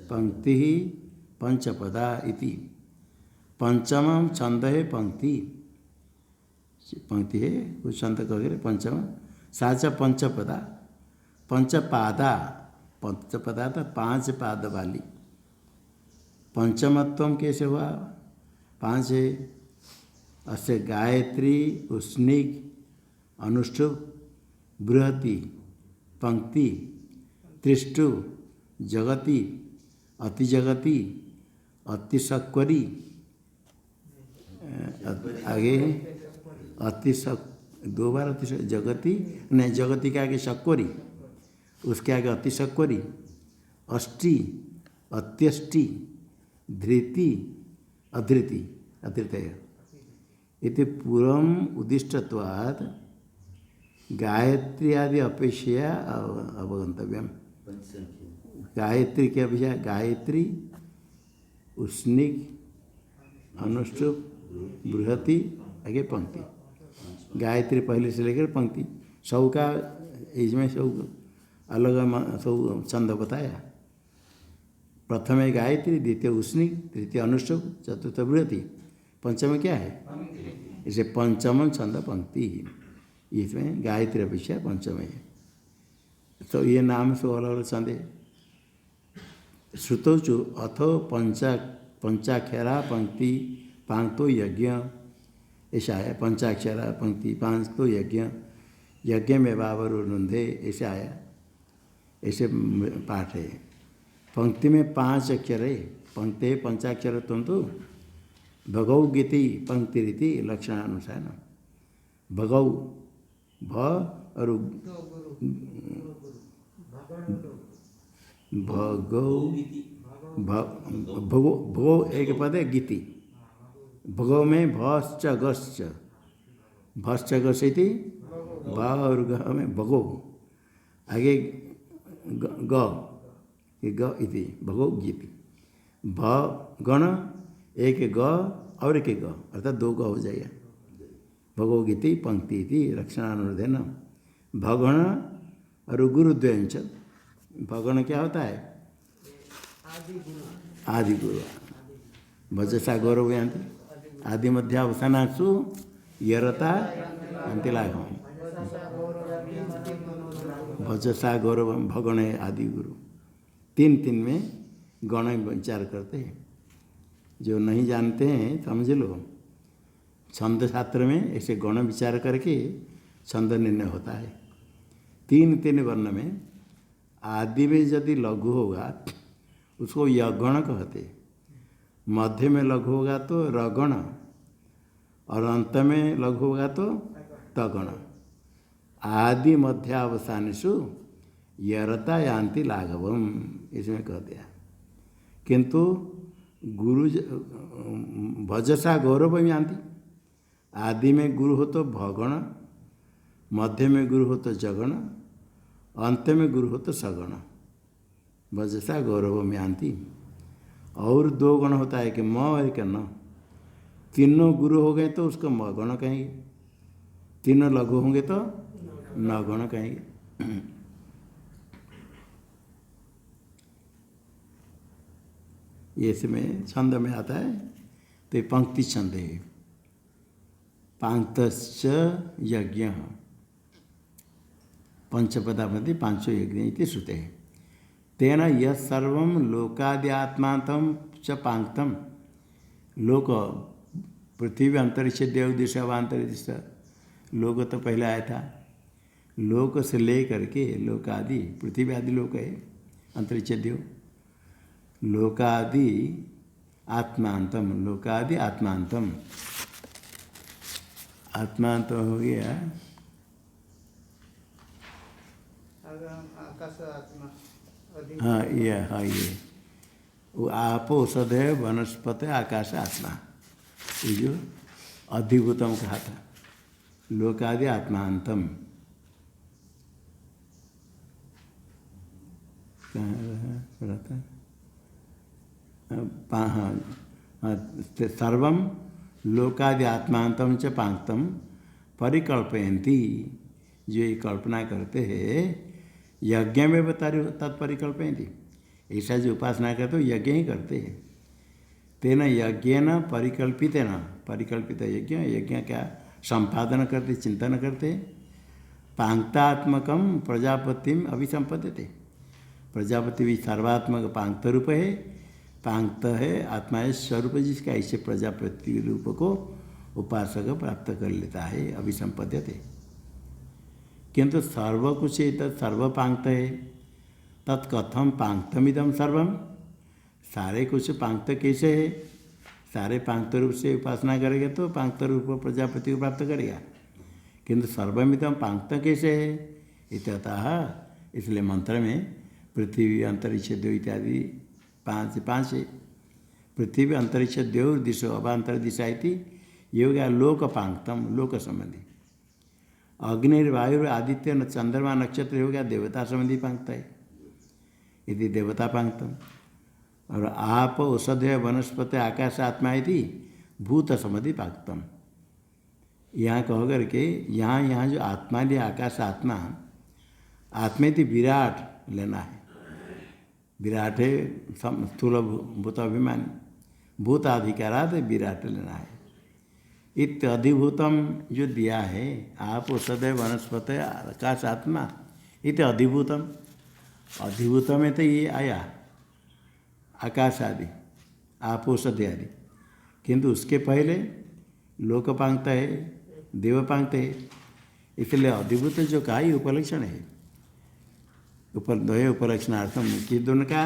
पंक्ति पंचपदा इति। पंचमम छंद है पंक्ति, पंक्ति है कुछ छंद कह पंचम साचा पंचपदा, पंचपादा, पंचपदा तो 5 पाद वाली। पंचमत्व कैसे हुआ, 5 है। अस्य गायत्री उष्णिक अनुष्ठुप बृहति पंक्ति त्रिष्टु जगति अतिजगति अतिशक्वरी, आगे अतिशक 2 बार जगति नहीं, जगति के आगे शक्वरी, उसके आगे अतिशक्वरी, अष्टि अत्यष्टि धृति अधृति अधृतय इति पूर्वम उदिष्टत्वात् गायत्री आदि अपेक्षया अवगंतव्यम। गायत्री के अपेक्षा गायत्री उष्णिक अनुष्टुप बृहति आगे पंक्ति, गायत्री पहले से लेकर पंक्ति, सब का इसमें सब अलग सब छंद बताया। प्रथम है गायत्री, द्वितीय उष्णिक, तृतीय अनुष्टुप, चतुर्थ बृहति, पंचम क्या है, इसे पंचम छंद पंक्ति, इसमें गायत्री अपेक्षा पंचम है। तो ये नाम से अलग अलग संदेह। श्रुतोचु अथो पंचाक्षरा पंक्ति पांक्तो यज्ञ, ऐसा है। पंचाक्षरा पंक्ति पांक्तो यज्ञ, यज्ञ में बाबरुंधे, ऐसे आया, ऐसे पाठ है। पंक्ति में 5 अक्षर है। पंक्ति पंचाक्षर तुम तो भगौ गीति पंक्ति रीति लक्षणानुसार न भगौ भ और भगौ भगो भगो एक पद है गीति। भगो में भश्च गश्च, भश्च गश इति भ और ग में भगो, आगे ग इति भगो गीति। भ गण एक ग और एक ग अर्थात 2 ग हो जाएगा। भगो गीति पंक्ति इति लक्षणानुरोधेन भगण और गुरुद्वयंच। भगण क्या होता है? आदि गुरु। भजसा गौरव यान्ति आदि मध्य अवसानासु यरता यान्ति लाघवम्। भजसा गौरव भगण है आदि गुरु। 3 में गण विचार करते हैं। जो नहीं जानते हैं समझ लो, छंद शास्त्र में ऐसे गण विचार करके छंद निर्णय होता है। 3 वर्ण में आदि में यदि लघु होगा उसको यगण कहते, मध्य में लघु होगा तो रगण, और अंत में लघु होगा तो तगण। आदि मध्यावसानेषु यरता यान्ति लाघवम, इसमें कह दिया। किंतु गुरु भजसा गौरव यान्ति, आदि में गुरु हो तो भगण, मध्य में गुरु हो तो जगण, अंत में गुरु हो तो सगण। भजसा गौरव में यान्ति। और 2 गण होता है कि म और कि न। तीनों गुरु हो गए तो उसको म गण कहेंगे, तीनों लघु होंगे तो न गण कहेंगे। ये इसमें छंद में आता है। तो पंक्ति छंद है। पांक्तश्च यज्ञ, पंचपदापति 5 यज्ञ इति श्रुते है। तेन यत्सर्वं लोकाद्यात्मांतं च पांक्तम, लोक पृथ्वी अंतरिक्ष देव दिशा अवांतरिक्ष, लोक तो पहले आया था। लोक से ले करके लोक आदि, पृथ्वी आदि लोक है, अंतरिक्ष देव। लोकादि आत्मांतम, लोकादि आत्मांतम, आत्मांत हो गया हाँ ये वो आप औषधय वनस्पति आकाश आत्मा, ये जो अधिभूतम कहा था। लोकादि आत्मांतम कहाँ रहता सर्वं लोकादि आत्मांतम च पांक्तम परिकल्पयन्ति, जो ये कल्पना करते हैं यज्ञ में तत्परिकल्पयन्ति, ऐसा जो उपासना करते हो यज्ञ ही करते हैं। तेन यज्ञेन परिकल्पितेन, परिकल्पित यज्ञ, यज्ञ क्या संपादन करते, चिंतन करते। पांक्तात्मकम प्रजापतिम अभिसंपद्यते, प्रजापति भी सर्वात्मक पांक्त रूप है। पांक्त है आत्मा है स्वरूप, जिसका ऐसे प्रजापति रूप को उपासक प्राप्त कर लेता है, अभिसंपद्यते। किंतु सर्व कुछ सर्व पांक्त है, तत्कथम पांक्तमिदम सर्वम, सारे कुछ पांक्त कैसे है? सारे पांक्त रूप से उपासना करेगा तो पांक्त रूप प्रजापति को प्राप्त करेगा, किंतु सर्वमिदम पांक्त कैसे है? इत्यतः, इसलिए मंत्र में पृथ्वी अंतरिक्ष देव इत्यादि 5 है। पृथ्वी अंतरिक्ष देव दिशो अवांतर दिशा इति, ये हो गया लोक पांक्तम, लोक संबंधी। अग्निर्वायु आदित्य चंद्रमा नक्षत्र हो गया देवता संबंधी पांक्त है, यदि देवता पांक्तम। और आप औषधय वनस्पति आकाश आत्मा इति भूत संबंधी पांक्तम। यहाँ कह करके यहाँ जो आत्मा लिया आकाश आत्मा, आत्मा इति विराट लेना है। विराट है स्थूल भूत अभिमानी, भूताधिकारात विराट लेना है। इत्यधिभूतम जो दिया है, आप औषधय वनस्पति आकाश आत्मा, इति अधिभूतम। अधिभूतम में तो ये आया आकाश आदि आपोषधि आदि, किंतु उसके पहले लोकपांक्त है, देवपांक्त है, इसलिए अधिभूत जो कहा ये उपलक्षण है। द्वय उपलक्षणार्थम कि दोनों का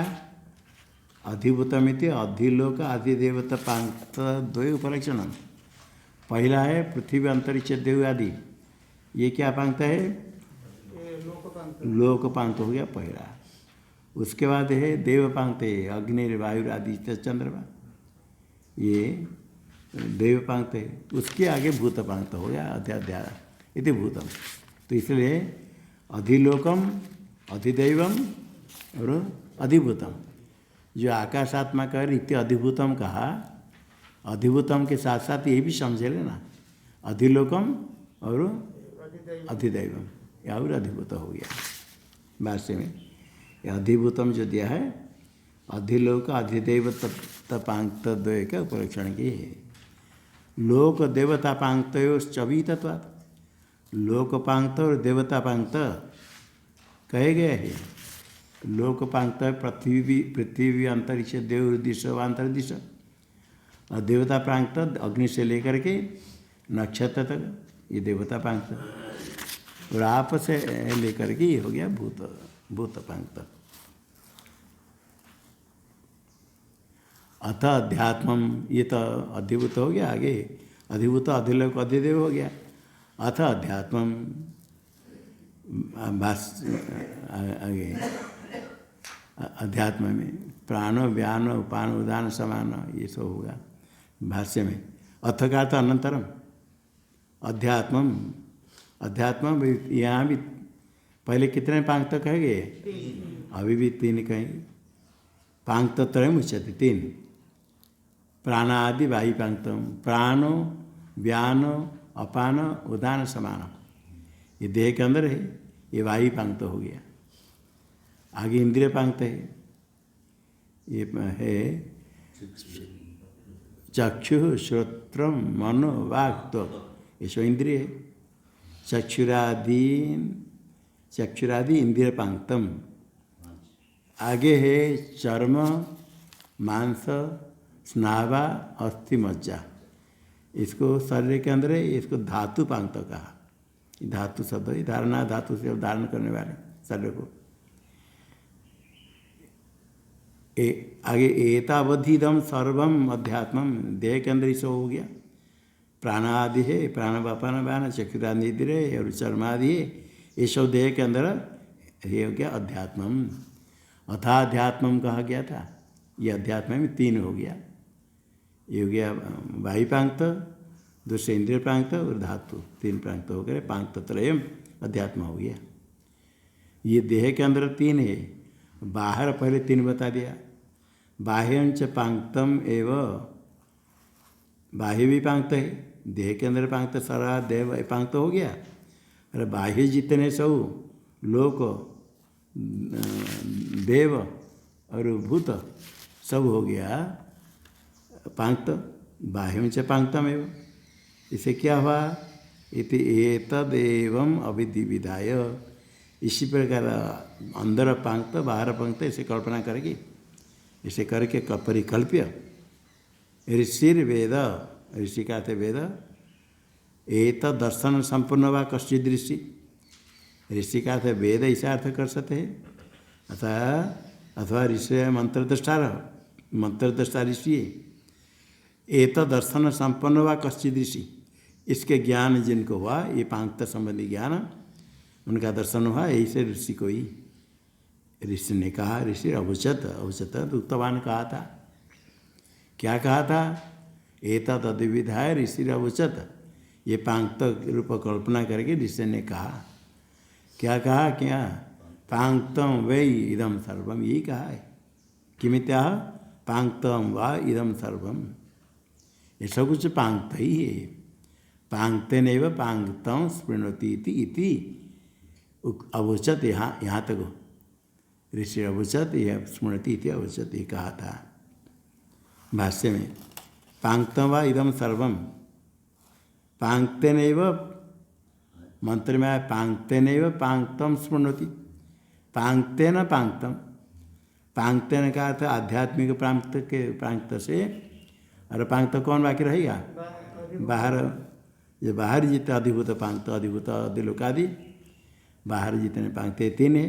अधिभूतमिति अधिलोक अधिदेवता पांक्त द्वय उपलक्षण। पहला है पृथ्वी अंतरिक्ष देव आदि, ये क्या पांक्त है? लोकपांक्त हो गया पहला। उसके बाद है देवपांक्त है, अग्नि वायु आदि चंद्रमा, ये देवपांक्त है। उसके आगे भूतपांक्त हो गया अध्याध्या इति भूतम। तो इसलिए अधिलोकम अधिदैवम और अधिभूतम, जो आकाशात्मा का इति अधिभूतम कहा, अधिभूतम के साथ साथ ये भी समझे लेना अधिलोकम और अधिदैवम, या और अधिभूत हो गया भाष्य में। यह अधिभूतम जो दिया है अधिलोक अधिदेव तपांक्त द्वय का उपलक्षण की है। लोक देवता पांक्तयोश्चवीतत्वात्, लोकपांक्त और देवतापांक्त कहे गए हैं। लोकपांक्त पृथ्वी अंतरिक्ष देव दिश अंतर्दिश, और देवता पांक्त अग्नि से लेकर के नक्षत्र तक, ये देवता पांक्त, और आप से लेकर के ये हो गया भूतपांक्त। अथ अध्यात्मम, ये तो अधिभूत हो गया, आगे अधिभूत अधिलोक अधिदेव हो गया। अथ अध्यात्मम आगे अध्यात्म में प्राण व्यान उपान उदान समान ये सब होगा भाष्य में। अथ का तो अनंतरम अध्यात्मम, अध्यात्म यहाँ भी पहले कितने पांक्त कहे गए? अभी भी तीन कहेंगे। पांक्त त्रयम उच्यते, तीन प्राणादि वायु पांक्तम, प्राणो व्यानो अपान उदान समान, ये देह के अंदर है, ये वायु पांक्त हो गया। आगे इंद्रिय पांक्त है, ये है चक्षु श्रोत्रम मनो वाक्, तो ये सो इंद्रिय है। चक्षुरादि इंद्रिय पांक्तम। आगे है चर्म मांस स्नावा अस्थि मज्जा, इसको शरीर के अंदर है, इसको धातु पांक्त कहा। धातु शब्द है, धारणा धातु से धारण करने वाले शरीर को। आगे एतावधिदम सर्वम अध्यात्मम, देह के अंदर ही सब हो गया। प्राणादि है, प्राण अपान व्यान चक्षुरादि इंद्रिय और चर्मादि है, ये सब देह के अंदर ये हो गया अध्यात्मम। अथाध्यात्मम कहा गया था, ये अध्यात्म में तीन हो गया। ये हो गया वायु पांक्त, दूसरे इंद्रिय पांक्त और धातु, तीन पांक्त हो गए, पांक्त त्रयम अध्यात्म हो गया। ये देह के अंदर तीन है, बाहर पहले तीन बता दिया। बाह्यंच पांक्तम एव, बाह्य भी पांक्त है, देह के अंदर पांक्त सारा देव पांक्त हो गया। अरे बाह्य जितने सब लोक देव और भूत सब हो गया पांक्त, बाह्यम च पांक्तम एव। इसे क्या हुआ? इति एतदेवम अविधिविधाय, इसी प्रकार अंदर पांक्त बाहर पांक्त इसे कल्पना करेगी, इसे करके परिकल्प्य ऋषिर वेद, ऋषि का थे वेद, एत दर्शन संपूर्ण वा कश्चिद ऋषि, ऋषि का थे वेद ऐसा अर्थ कर सकते हैं। अथवा ऋषि मंत्रद्रष्टा ऋषि, एत दर्शन संपन्न वा कश्चिद ऋषि, इसके ज्ञान जिनको हुआ, ये पांक्त संबंधी ज्ञान उनका दर्शन हुआ, ऐसे ऋषि को ही ऋषि ने कहा। ऋषि अवचत उक्तवान कहा था, क्या कहा था? एतद अधिविधाय ऋषि अवचत, ये पांक्त रूप कल्पना करके ऋषि ने कहा। क्या कहा? क्या पांक्तम वै इदम सर्वम, यही कहा है। किमित्या पांक्तम वा इदम सर्वम, ये सब कुछ पांक्त ही है। पांक्तेनैव पांक्तम स्पृणोति इति अवचत, यहाँ तक ऋषि अवचत, यह स्मृति इति अवचत, ये कहा था भाष्य में। पांक्तम वा इदम सर्वम, पांक्तेनैव मंत्र में आया, पांक्तेनैव पांक्तम स्मृणोति, पांगतेन पांगतम, पांगतेन का अर्थ आध्यात्मिक प्रांत के प्रांत से, और पांगत कौन बाकी रहेगा? बाहर, जो बाहर जितने अधिभूत पांगत, अधिभूत अधिलोकादि, बाहर जितने पांगते तीन है।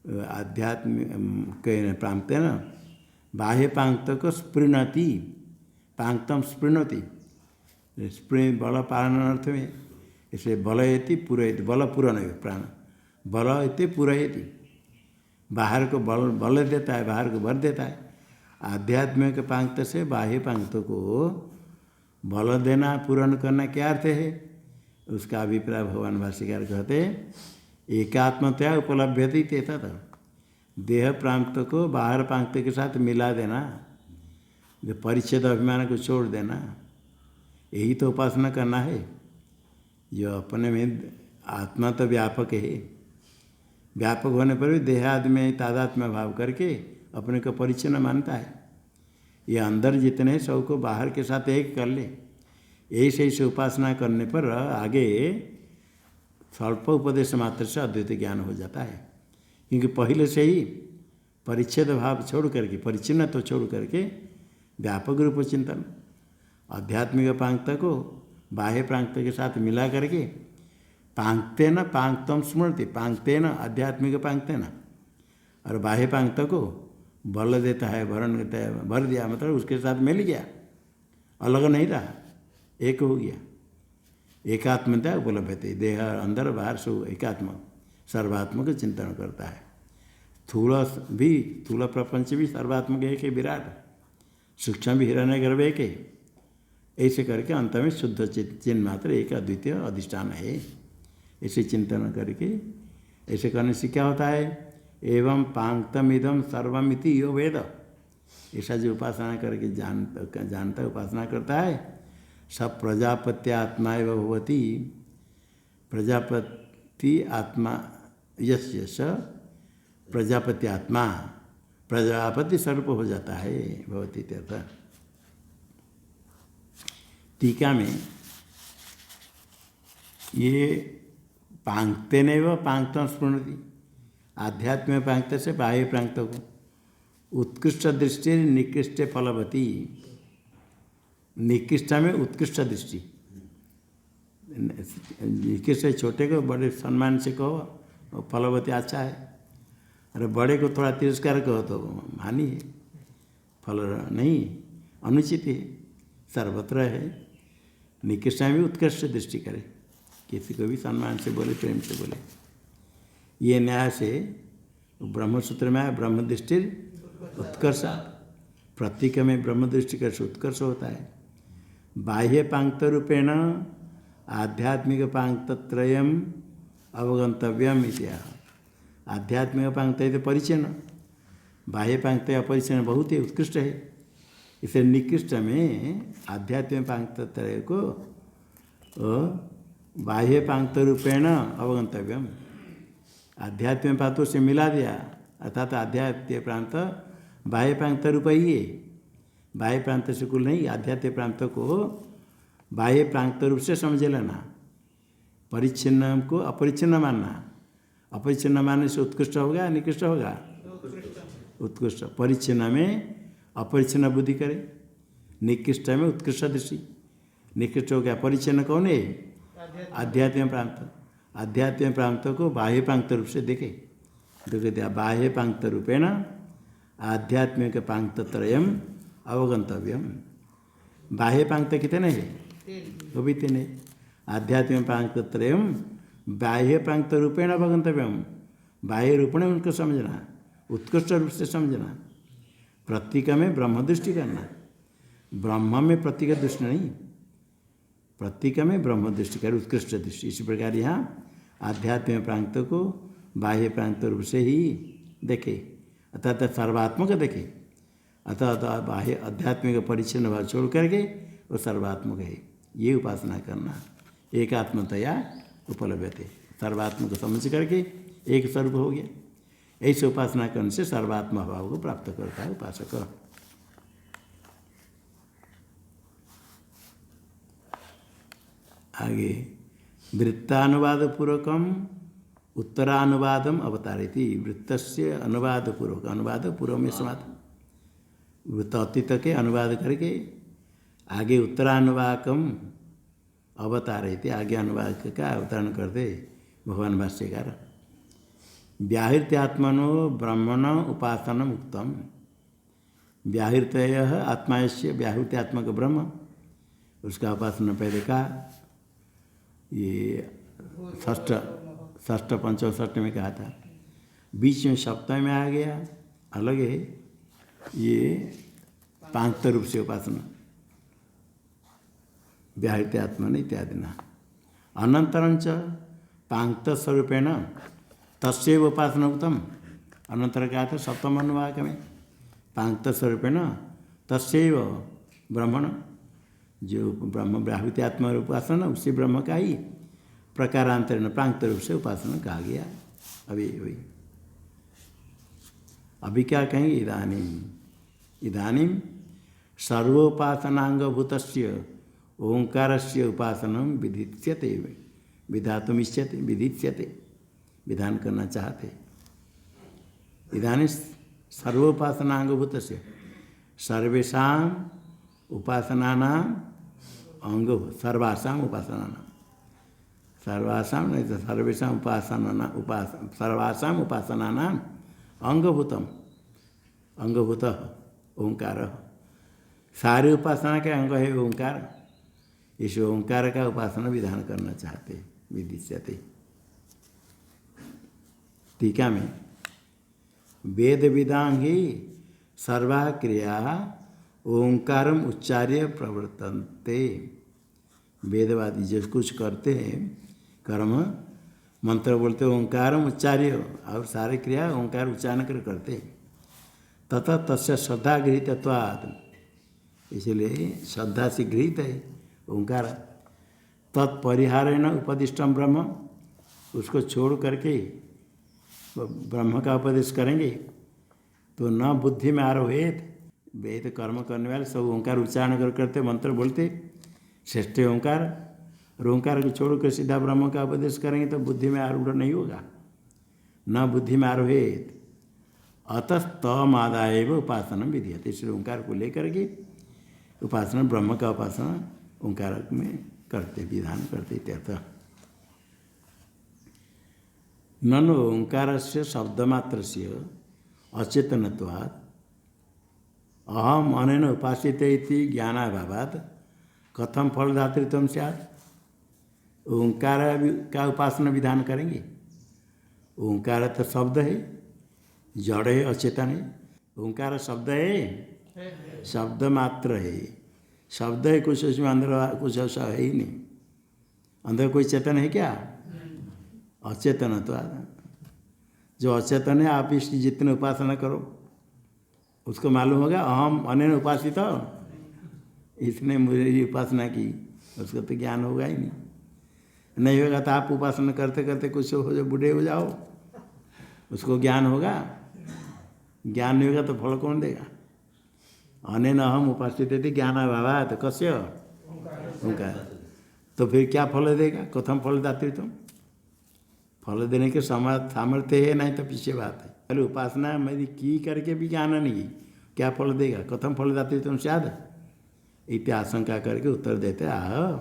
आध्यात्मिक प्रांगते न बाह्य पांगत को स्पृणति, पांगतम स्पृणति, स्पृण बल पालन अर्थ में, इसे बलयति पूरयति, बल पूरण है प्राण, बलयति पूरयति, बाहर को बल देता है, बाहर को भर देता है। आध्यात्मिक पांगत से बाह्य पांगत को बल देना, पूर्ण करना क्या अर्थ है? उसका अभिप्राय भगवान भाष्यकार कहते हैं एकात्मतया उपलब्धति तेता, देह प्रांत को बाहर प्रांत के साथ मिला देना, जो परिच्छेद अभिमान को छोड़ देना, यही तो उपासना करना है। जो अपने में आत्मा तो व्यापक है, व्यापक होने पर भी देहादि में तादात्म्य भाव करके अपने को परिच्छिन्न मानता है। ये अंदर जितने सब को बाहर के साथ एक कर ले, ऐसे ऐसे उपासना करने पर आगे स्वल्प उपदेश मात्र से अद्वैत ज्ञान हो जाता है। क्योंकि पहले से ही परिच्छेद भाव छोड़ करके, परिचिन्न तो छोड़ करके व्यापक रूप चिंतन, आध्यात्मिक पांगत को बाह्य प्रांत के साथ मिला करके पांगतेन पांगतम स्मृति, पांगतेन आध्यात्मिक पांगतेन, और बाह्य पांगत को बल देता है, भरण देता है, भर दिया मतलब उसके साथ मिल गया, अलग नहीं रहा, एक हो गया। एकात्मता उपलब्धते, देह अंदर बाहर सब एकात्म सर्वात्मक चिंतन करता है। स्थूल भी, स्थूल प्रपंच भी सर्वात्मक एक है, विराट, सूक्ष्म भी हिरण्यगर्भ एक है। ऐसे करके अंत में शुद्ध चिन्ह मात्र एक अद्वितीय अधिष्ठान है। ऐसे चिंतन करके, ऐसे करने से क्या होता है? एवं पांगतमिदम सर्वमिति यो वेद, ऐसा जो उपासना करके जानता उपासना करता है, सब प्रजापत्य आत्मा एव भवति, प्रजापति आत्मा यस्य स प्रजापति आत्मा, प्रजापति स्वरूप हो जाता है, भवति त्यर्थ। टीका में ये पांगते नैव पांगतम स्पृणति, आध्यात्मिक पांगत से बाह्य प्रांत को उत्कृष्ट दृष्टि निकृष्ट फलवती, निकृष्ट में उत्कृष्ट दृष्टि, निकृष्ट छोटे को बड़े सम्मान से कहो फलवती अच्छा है, अरे बड़े को थोड़ा तिरस्कार कहो तो हानि है, फल नहीं, अनुचित है, सर्वत्र है। निकृष्ट में भी उत्कृष्ट दृष्टि करे, किसी को भी सम्मान से बोले, प्रेम से बोले। ये न्याय से ब्रह्मसूत्र में है, ब्रह्म दृष्टि उत्कर्ष, प्रतीक में ब्रह्म दृष्टि का उत्कर्ष होता है। बाह्य पांगत रूपेण आध्यात्मिक पांगतत्रयम् अवगंतव्यम इत्या, आध्यात्मिक पांगत है तो परिचन्न, बाह्य पांगत अपरिचन्न बहुत ही उत्कृष्ट है। इसे निकृष्ट में आध्यात्मिक पांगतत्रय को बाह्य पांगत रूपेण अवगंतव्यम, आध्यात्मिक पांगतों से मिला दिया, अर्थात आध्यात्मिक प्रांत बाह्य प्रांत रूप ही है, बाह्य प्रांत से कुल नहीं, आध्यात्मिक प्रांत को बाह्य प्रांत रूप से समझ लेना, परिच्छिन्न को अपरिच्छिन्न मानना, अपरिच्छिन्न मानने से उत्कृष्ट होगा निकृष्ट होगा? उत्कृष्ट। परिच्छिन्न में अपरिच्छिन्न बुद्धि करे, निकृष्ट में उत्कृष्ट दृष्टि, निकृष्ट हो गया। परिच्छिन्न कौन है? आध्यात्मिक प्रांत, आध्यात्मिक प्रांत को बाह्य प्रांत रूप से देखे, देखे दिया बाह्य प्रांत रूपेण आध्यात्मिक पांगतत्रयम् अवगंतव्यम। बाह्य पांगत कितने हैं? वो भी तीन है। आध्यात्मिक पांगतत्रयम् बाह्य पांगत रूपेण अवगंतव्यम, बाह्य रूपेण उनको समझना, उत्कृष्ट रूप से समझना। प्रतीक में ब्रह्म दृष्टि करना, ब्रह्म में प्रतीक दृष्टि नहीं, प्रतीक में ब्रह्म दृष्टि कर उत्कृष्ट दृष्टि। इसी प्रकार यहाँ आध्यात्मिक प्रांत को बाह्य प्रांत रूप से ही देखे, अर्थात सर्वात्मक देखे, अर्थात बाह्य आध्यात्मिक परिच्छिन्न भाव छोड़ करके वो सर्वात्मक है, ये उपासना करना। एकात्मतया उपलब्धते, सर्वात्मक समझ करके एक स्वरूप हो गया। ऐसे उपासना करने से सर्वात्मा भाव को प्राप्त करता है उपासक। आगे वृत्तानुवाद पूर्वकम उत्तरानुवादम अवतारयति। वृत्तस्य अनुवाद पूर्व में समाप्त, वृत्त अतीत के अनुवाद करके आगे उत्तरानुवाकम अवतारयति, आगे अनुवाद का अवतरण करते भगवान भाष्यकार। व्याहृत्यात्मनो ब्रह्मण उपासनम उक्तम। व्याहृतय आत्मा से व्याहृत्यात्मक ब्रह्म, उसका उपासना पहले कहा। ये षष्ठ पंचम षष्ठ में कहा था, बीच में सप्तम में आ गया, अलग है ये पांच रूप से उपासना व्याहृत आत्मन इत्यादि न। अनंतरं च पांक्त स्वरूपेण तस्यैव उपासना उत्तम। अनंतर कहा था सप्तम अनुवाक में पांक्त स्वरूपेण तस्यैव ब्रह्मण, जो ब्रह्म व्याहृत आत्मा उपासना उसी ब्रह्म का ही प्रकारांतरण प्रांत रूप से उपासना कहा गया। अभी क्या कहेंगे? इदानीं सर्वोपासनांगभूतस्य ओंकारस्य उपासना विधिष्यते, विधातुमिष्यते, विधिष्यते, विधान करना चाहते। इदानीं सर्वोपासनांगभूतस्य, सर्वेषां उपासनानां अंग, सर्वासाम उपासनानां, सर्वासाम नहीं तो सर्वेषां सर्वासाम उपासनानां अंगभूतम, अंगभूत ओंकार। सारी उपासना के अंग है ओंकार। इस ओंकार का उपासना विधान करना चाहते, विदिश्यते। टीका में वेद विदांगी सर्वा क्रिया ओंकारम उच्चार्य प्रवर्तन्ते। वेदवादी जो कुछ करते हैं कर्म मंत्र बोलते ओंकारम उच्चार्य, और सारे क्रिया ओंकार उच्चारण कर करते। तथा तस्य श्रद्धा गृहीतत्वात्, इसलिए श्रद्धा से गृहीत है ओंकार। तत्परिहारेण उपदिष्टम ब्रह्म, उसको छोड़ करके ब्रह्म का उपदेश करेंगे तो न बुद्धि में आरोहित। वेद कर्म करने वाले सब ओंकार उच्चारण कर करते, मंत्र बोलते श्रेष्ठ ओंकार, और ओंकार को छोड़ कर सीधा ब्रह्म का उपदेश करेंगे तो बुद्धि में आरूढ़ नहीं होगा, न बुद्धि में आरोहित। अतः तमादाय उपासना विधीयते, इसलिए ओंकार को लेकर के उपासना, ब्रह्म का उपासना ओंकार में करते, विधान करते इत्यर्थ। ननु ओंकारस्य शब्दमात्रस्य अचेतनत्वात् अहम अनेन उपासिते इति ज्ञानाभावात् कथम फलदातृत्वं स्यात्। ओंकार का उपासना विधान करेंगे। ओंकार तो शब्द है, जड़ है, अचेतन है। ओंकार शब्द है, शब्द मात्र है, शब्द है, कुछ उसमें अंदर कुछ ऐसा है ही नहीं। अंदर कोई चेतन है क्या? अचेतन। तो जो अचेतन है आप इसकी जितने उपासना करो उसको मालूम होगा अहम अनेन उपासित, इसने मुझे उपासना की, उसको तो ज्ञान होगा ही नहीं। नहीं होगा तो आप उपासना करते करते कुछ हो जो बूढ़े हो जाओ, उसको ज्ञान होगा? ज्ञान नहीं होगा तो फल कौन देगा? अनेन अहम उपासित थी ज्ञान अभाव, तो कस्य ओंकार, तो फिर क्या फल देगा? कथम फल दात्री तुम, फल देने के सामर्थ्य है नहीं तो पीछे बात है। पहले उपासना मेरी की करके भी ज्ञान नहीं, क्या फल देगा? कथम फल दात्री तुम शायद इत्या आशंका करके उत्तर देते। आह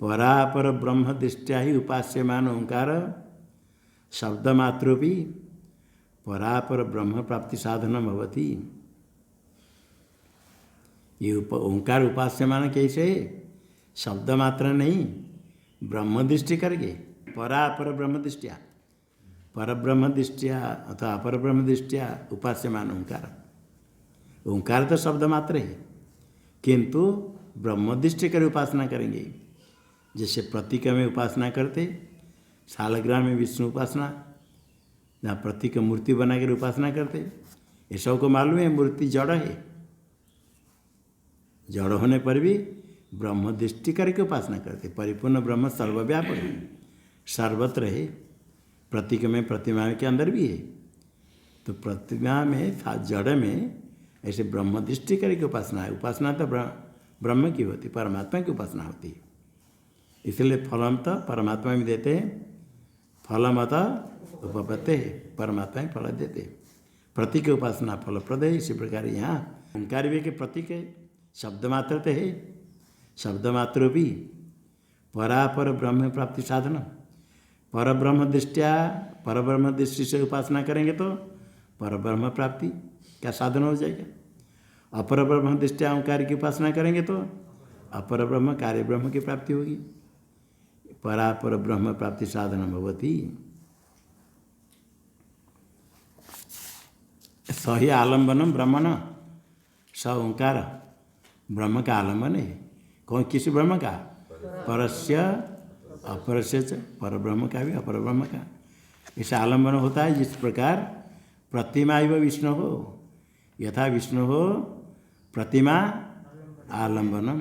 परापर ब्रह्म दृष्टिया ही उपास्यमान ओंकार शब्दमात्रोपि परापर ब्रह्म प्राप्ति साधनम भवति। ये ओंकार उपास्यमान कैसे? शब्द मात्र नहीं, ब्रह्म दृष्टि करके, परापर ब्रह्म दृष्टिया, पर ब्रह्म दृष्टिया अथवा अपर ब्रह्म दृष्टिया उपास्यमान ओंकार। ओंकार तो शब्द मात्र है, किंतु ब्रह्म दृष्टि कर उपासना करेंगे। जैसे प्रतीक में उपासना करते, शालग्राम में विष्णु उपासना, जहाँ प्रतीक मूर्ति बनाकर उपासना करते, ये सबको मालूम है मूर्ति जड़ है, जड़ होने पर भी ब्रह्म दृष्टि करके उपासना करते। परिपूर्ण ब्रह्म सर्वव्यापक है, सर्वत्र है। प्रतीक में प्रतिमा के अंदर भी है, तो प्रतिमा में जड़ में ऐसे ब्रह्म दृष्टि करके उपासना है। उपासना तो ब्रह्म की होती, परमात्मा की उपासना होती है। इसलिए फलम तो परमात्मा में देते हैं, फलमत उपपत्ते, परमात्मा ही फल देते। प्रतीक उपासना फलप्रद है। इसी प्रकार यहाँ ओंकार भी के प्रतीक है, शब्द मात्र तो है, शब्द मात्र भी परापर ब्रह्म प्राप्ति साधन। परब्रह्म दृष्टि से उपासना करेंगे तो परब्रह्म प्राप्ति का साधन हो जाएगा। अपर ब्रह्म दृष्टि ओंकार की उपासना करेंगे तो अपर ब्रह्म कार्य ब्रह्म की प्राप्ति होगी। परापर ब्रह्म प्राप्ति साधन भवती। सही आलम्बनम ब्रह्मण, स ओंकार ब्रह्म का आलम्बन है। कौन, किस ब्रह्म का? परस्य अपरस्य च, पर ब्रह्म का भी अपर ब्रह्म का। इसे आलम्बन होता है जिस प्रकार प्रतिमा इव विष्णु हो, यथा विष्णु हो प्रतिमा आलम्बनम।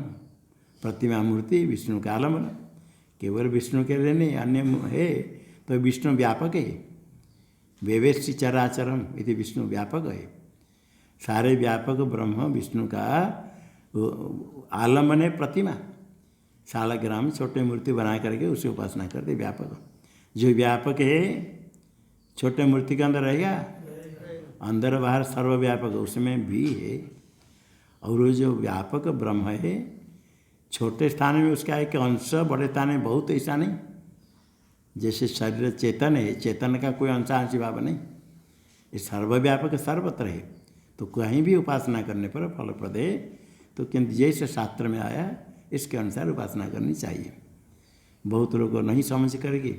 प्रतिमा मूर्ति विष्णु का आलम्बन, केवल विष्णु के लिए नहीं, अन्य है तो विष्णु व्यापक है। वेवेष्टि चराचरम इति विष्णु व्यापक है। सारे व्यापक ब्रह्म विष्णु का आलम्बन है प्रतिमा। शालग्राम छोटे मूर्ति बना करके उसे उपासना करते। व्यापक जो व्यापक है छोटे मूर्ति के अंदर रहेगा, अंदर बाहर सर्वव्यापक उसमें भी है। और वो जो व्यापक ब्रह्म है छोटे स्थान में उसका एक अंश, बड़े स्थान में बहुत, ऐसा नहीं। जैसे शरीर चेतन है, चेतन का कोई अंशांशी भाव नहीं, ये सर्वव्यापक सर्वत्र है। तो कहीं भी उपासना करने पर फलप्रद है। तो किंतु जैसे शास्त्र में आया इसके अनुसार उपासना करनी चाहिए। बहुत लोग नहीं समझ करके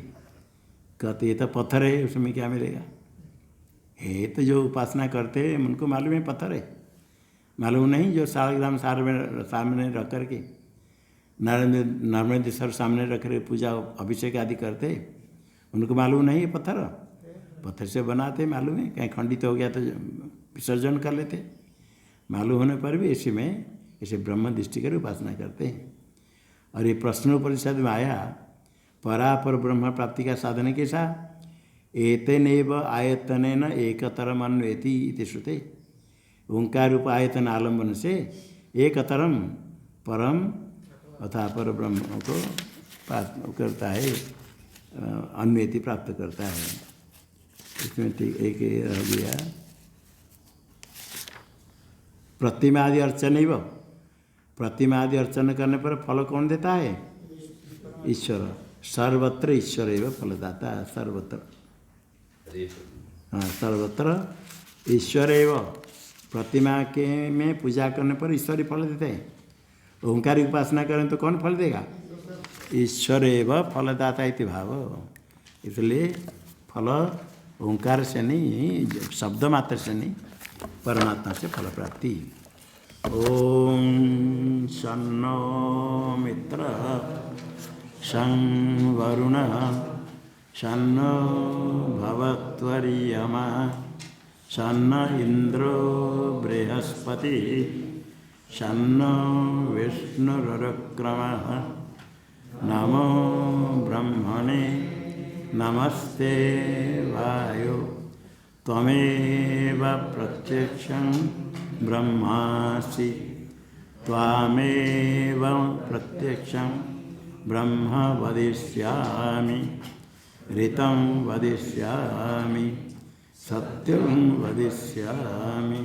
कहते ये तो पत्थर है, उसमें क्या मिलेगा। है तो जो उपासना करते हैं उनको मालूम है पत्थर है, मालूम नहीं जो शालग्राम सामने रख करके नर्मदेश्वर सामने रख कर पूजा अभिषेक आदि करते, उनको मालूम नहीं है पत्थर से बनाते, मालूम है। कहीं खंडित हो गया तो विसर्जन कर लेते। मालूम होने पर भी इसी में इसे ब्रह्म दृष्टि कर उपासना करते हैं। और ये प्रश्नोपनिषद में आया परापर ब्रह्म प्राप्ति का साधन कैसा? एतेनैव आयतनेन एकतरम अन्वेति इति श्रुते। ओंकार रूप आयतन आलम्बन से एकतरम परम अथा पर ब्रह्म को प्राप्त करता है, अन्वेति प्राप्त करता है। इसमें एक रह गया प्रतिमादि अर्चन ही। प्रतिमादि अर्चन करने पर फल कौन देता है? ईश्वर। सर्वत्र ईश्वर एवं फलदाता। सर्वत्र, हाँ, सर्वत्र ईश्वर एवं। प्रतिमा के में पूजा करने पर ईश्वर ही फल देते हैं। ओंकार की उपासना करें तो कौन फल देगा? ईश्वर एवं फलदाता इति भाव। इसलिए फल ओंकार से नहीं, शब्द मात्र से नहीं, परमात्मा से फल प्राप्ति। ओम शन्नो मित्र शं वरुण शन्नो भवत्वर्यमा शन्न इंद्रो बृहस्पति शन्नो विष्णुरुक्रमः। नमो ब्रह्मणे नमस्ते वायो त्वमेव प्रत्यक्षं ब्रह्मासि त्वामेव प्रत्यक्षं ब्रह्म वदिष्यामि ऋतं वदिष्यामि सत्यं वदिष्यामि।